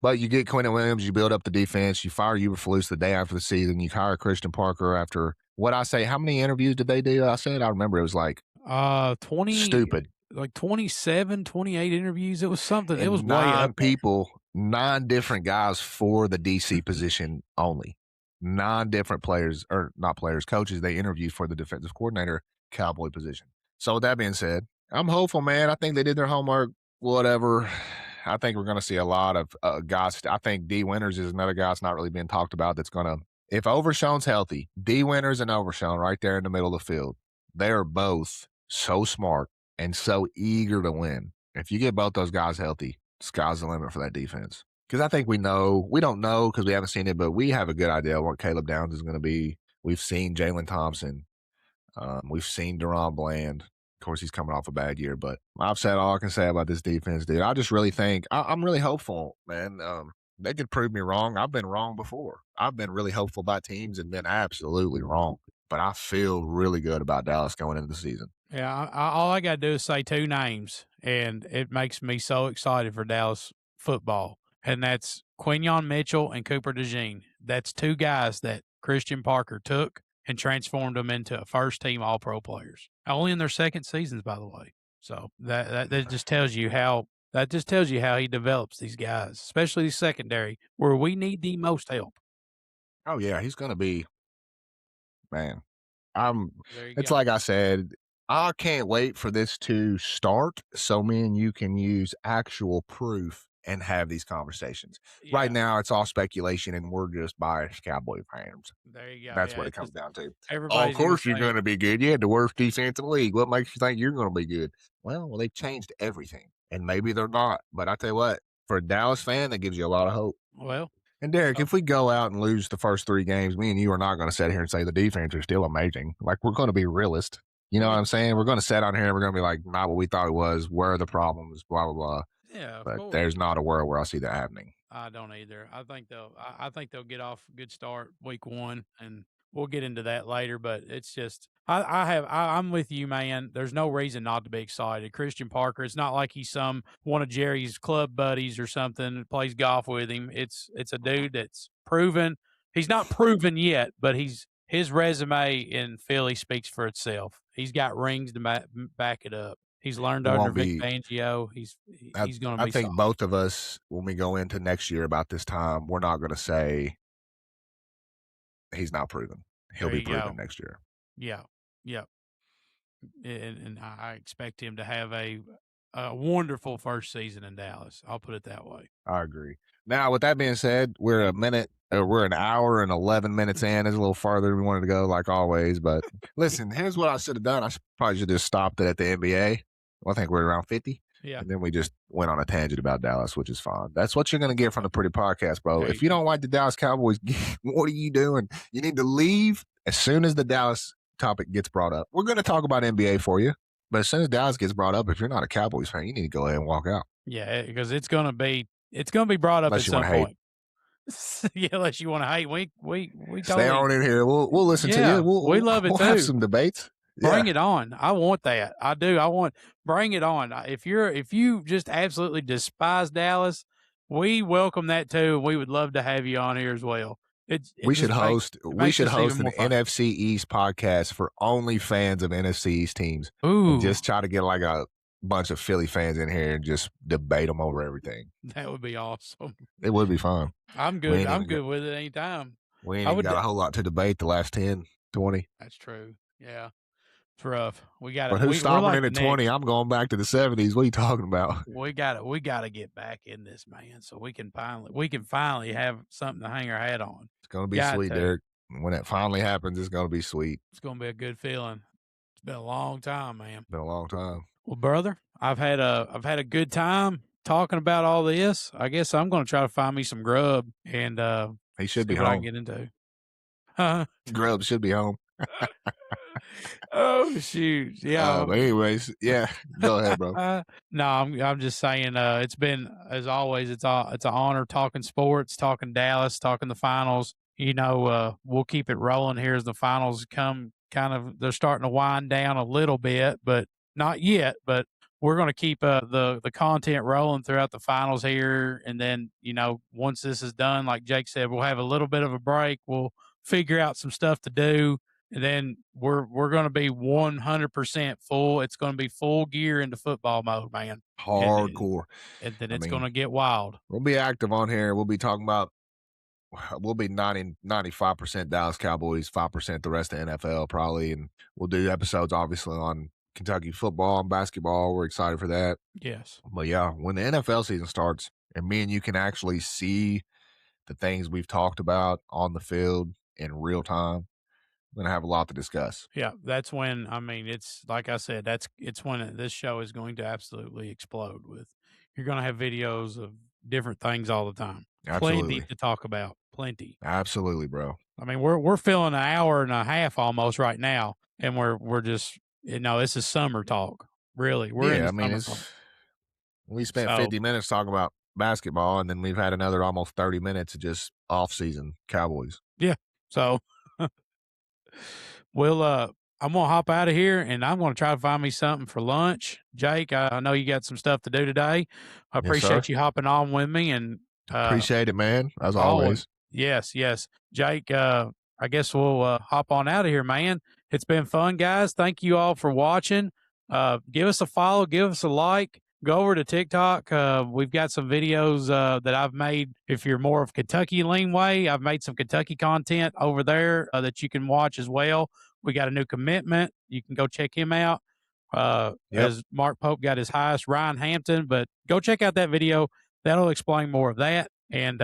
but you get Quentin Williams, you build up the defense, you fire Eberflus the day after the season, you hire Christian Parker after what I say. How many interviews did they do? I remember it was like 20 stupid. Like 27, 28 interviews. It was something. And it was 9 people, 9 different guys for the DC position only. 9 different players, or not players, coaches they interviewed for the defensive coordinator Cowboy position. So with that being said, I'm hopeful, man. I think they did their homework, whatever. I think we're going to see a lot of guys. I think D. Winters is another guy that's not really being talked about that's going to, if Overshown's healthy, D. Winters and Overshown right there in the middle of the field, they are both so smart and so eager to win. If you get both those guys healthy, sky's the limit for that defense. Because I think we don't know because we haven't seen it, but we have a good idea what Caleb Downs is going to be. We've seen Jalen Thompson. We've seen Deron Bland. Of course, he's coming off a bad year, but I've said all I can say about this defense, dude. I just really think I'm really hopeful, man. They could prove me wrong. I've been wrong before. I've been really hopeful about teams and been absolutely wrong. But I feel really good about Dallas going into the season. Yeah, all I got to do is say two names, and it makes me so excited for Dallas football, and that's Quinyon Mitchell and Cooper DeJean. That's two guys that Christian Parker took and transformed them into first-team All-Pro players, only in their second seasons, by the way. So that just tells you how he develops these guys, especially the secondary, where we need the most help. Oh yeah, he's going to be, man. There you It's go. like I said, I can't wait for this to start so me and you can use actual proof and have these conversations. Right Yeah, now, it's all speculation and we're just biased Cowboy fans. there you go. That's Yeah, what it it's comes just down to. Oh, of everybody's gonna course you're say, going to be good. You had the worst defense in the league. What makes you think you're going to be good? Well, they've changed everything, and maybe they're not. But I tell you what, for a Dallas fan, that gives you a lot of hope. well, And Derek, so if we go out and lose the first 3 games, me and you are not going to sit here and say the defense is still amazing. Like, we're going to be realist. You know what yeah, I'm saying? We're going to sit on here and we're going to be like, not what we thought it was. Where are the problems? Blah blah blah. yeah, of But course. there's not a world where I see that happening. I don't either. I think they'll get off a good start week one, and we'll get into that later. But it's just I'm with you, man. There's no reason not to be excited. Christian Parker. It's not like he's some one of Jerry's club buddies or something that plays golf with him. It's a dude that's proven. He's not proven yet, but his resume in Philly speaks for itself. He's got rings to back it up. He's learned It under won't Vic be. Fangio. I, He's going to I be think solid. both of us, when we go into next year about this time, we're not going to say he's not proven. He'll There be you proven go. next year. Yeah, yeah, and I expect him to have a wonderful first season in Dallas. I'll put it that way. I agree. Now, with that being said, we're an hour and 11 minutes in. It's a little farther than we wanted to go, like always. But listen, here's what I should have done. Probably should have just stopped it at the NBA. I think we're around 50. Yeah, And then we just went on a tangent about Dallas, which is fine. That's what you're going to get from the Pretty Podcast, bro. there If you you go. don't like the Dallas Cowboys, what are you doing? You need to leave as soon as the Dallas topic gets brought up. We're going to talk about NBA for you. But as soon as Dallas gets brought up, if you're not a Cowboys fan, you need to go ahead and walk out. Yeah, because it's gonna be brought up at Unless you want some to hate. point. Yeah, unless you want to hate, we Stay totally on in here. We'll listen to you. yeah, we love it We'll have too. some debates. Bring Yeah. it on. I want that. I do. Bring it on. If you just absolutely despise Dallas, we welcome that too. We would love to have you on here as well. It We should just makes host it we makes should us even host an more fun. NFC East podcast for only fans of NFC East teams and Ooh, just try to get like a bunch of Philly fans in here and just debate them over everything. that would be awesome. It would be fun. I'm We good. ain't I'm even good with it anytime. we ain't I even would. got a whole lot to debate the last 10, 20. That's true. Yeah, it's rough. We got But it. who's We're stopping like it the at 20? Knicks. I'm going back to the 70s. What are you talking about? We got it. We got to get back in this, man, so we can finally have something to hang our hat on. It's gonna be Got sweet, to. Derek. When it finally happens, it's gonna be sweet. It's gonna be a good feeling. It's been a long time, man. Been a long time. Well, brother, I've had a good time talking about all this. I guess I'm going to try to find me some grub and He see should be what I can home. get into. Huh? Grubb should be home. Oh shoot! Yeah. But anyways, yeah. Go ahead, bro. No, I'm just saying. It's been as always. It's an honor talking sports, talking Dallas, talking the finals. We'll keep it rolling here as the finals come. Kind of, they're starting to wind down a little bit, but not yet. But we're going to keep the content rolling throughout the finals here, and then once this is done, like Jake said, we'll have a little bit of a break. We'll figure out some stuff to do, and then we're going to be 100% full. It's going to be full gear into football mode, man. Hardcore. And then I it's mean, going to get wild. we'll be active on here. We'll be talking about, we'll be 95% Dallas Cowboys, 5% the rest of NFL probably. And we'll do episodes obviously on Kentucky football and basketball. We're excited for that. Yes. But yeah, when the NFL season starts and me and you can actually see the things we've talked about on the field in real time, we're going to have a lot to discuss. Yeah, that's when it's like I said, it's when this show is going to absolutely explode with. You're going to have videos of different things all the time. Absolutely. Plenty to talk about. Plenty. Absolutely, bro. I mean, we're filling an hour and a half almost right now, and we're just this is summer talk. Really, we're in Yeah, the I mean, summer talk. we spent So 50 minutes talking about basketball, and then we've had another almost 30 minutes of just off-season Cowboys. yeah, so we'll I'm gonna hop out of here, and I'm gonna try to find me something for lunch. Jake, I know you got some stuff to do today. I Yes, sir. appreciate you hopping on with me, and Appreciate it, man, as always. always. Yes. Jake, I guess we'll hop on out of here, man. It's been fun, guys. Thank you all for watching. Give us a follow, give us a like. Go over to TikTok. We've got some videos that I've made. If you're more of Kentucky lean way, I've made some Kentucky content over there that you can watch as well. We got a new commitment. You can go check him out. As Mark Pope got his highest, Ryan Hampton. But go check out that video. That'll explain more of that. And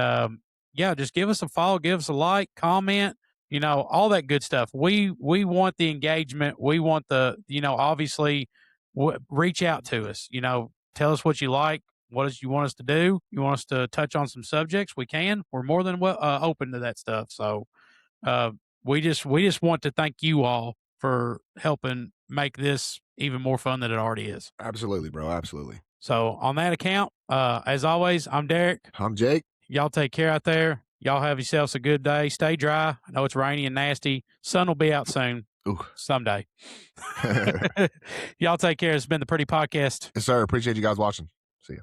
just give us a follow, give us a like, comment, all that good stuff. We want the engagement. We want obviously reach out to us, tell us what you like. What you want us to do? You want us to touch on some subjects? We can. We're more than open to that stuff. So we just want to thank you all for helping make this even more fun than it already is. Absolutely, bro. Absolutely. So on that account, as always, I'm Derek. I'm Jake. Y'all take care out there. Y'all have yourselves a good day. Stay dry. I know it's rainy and nasty. Sun will be out soon. Ooh. Someday. Y'all take care. It's been the Pretty Podcast. Yes, sir. Appreciate you guys watching. See ya.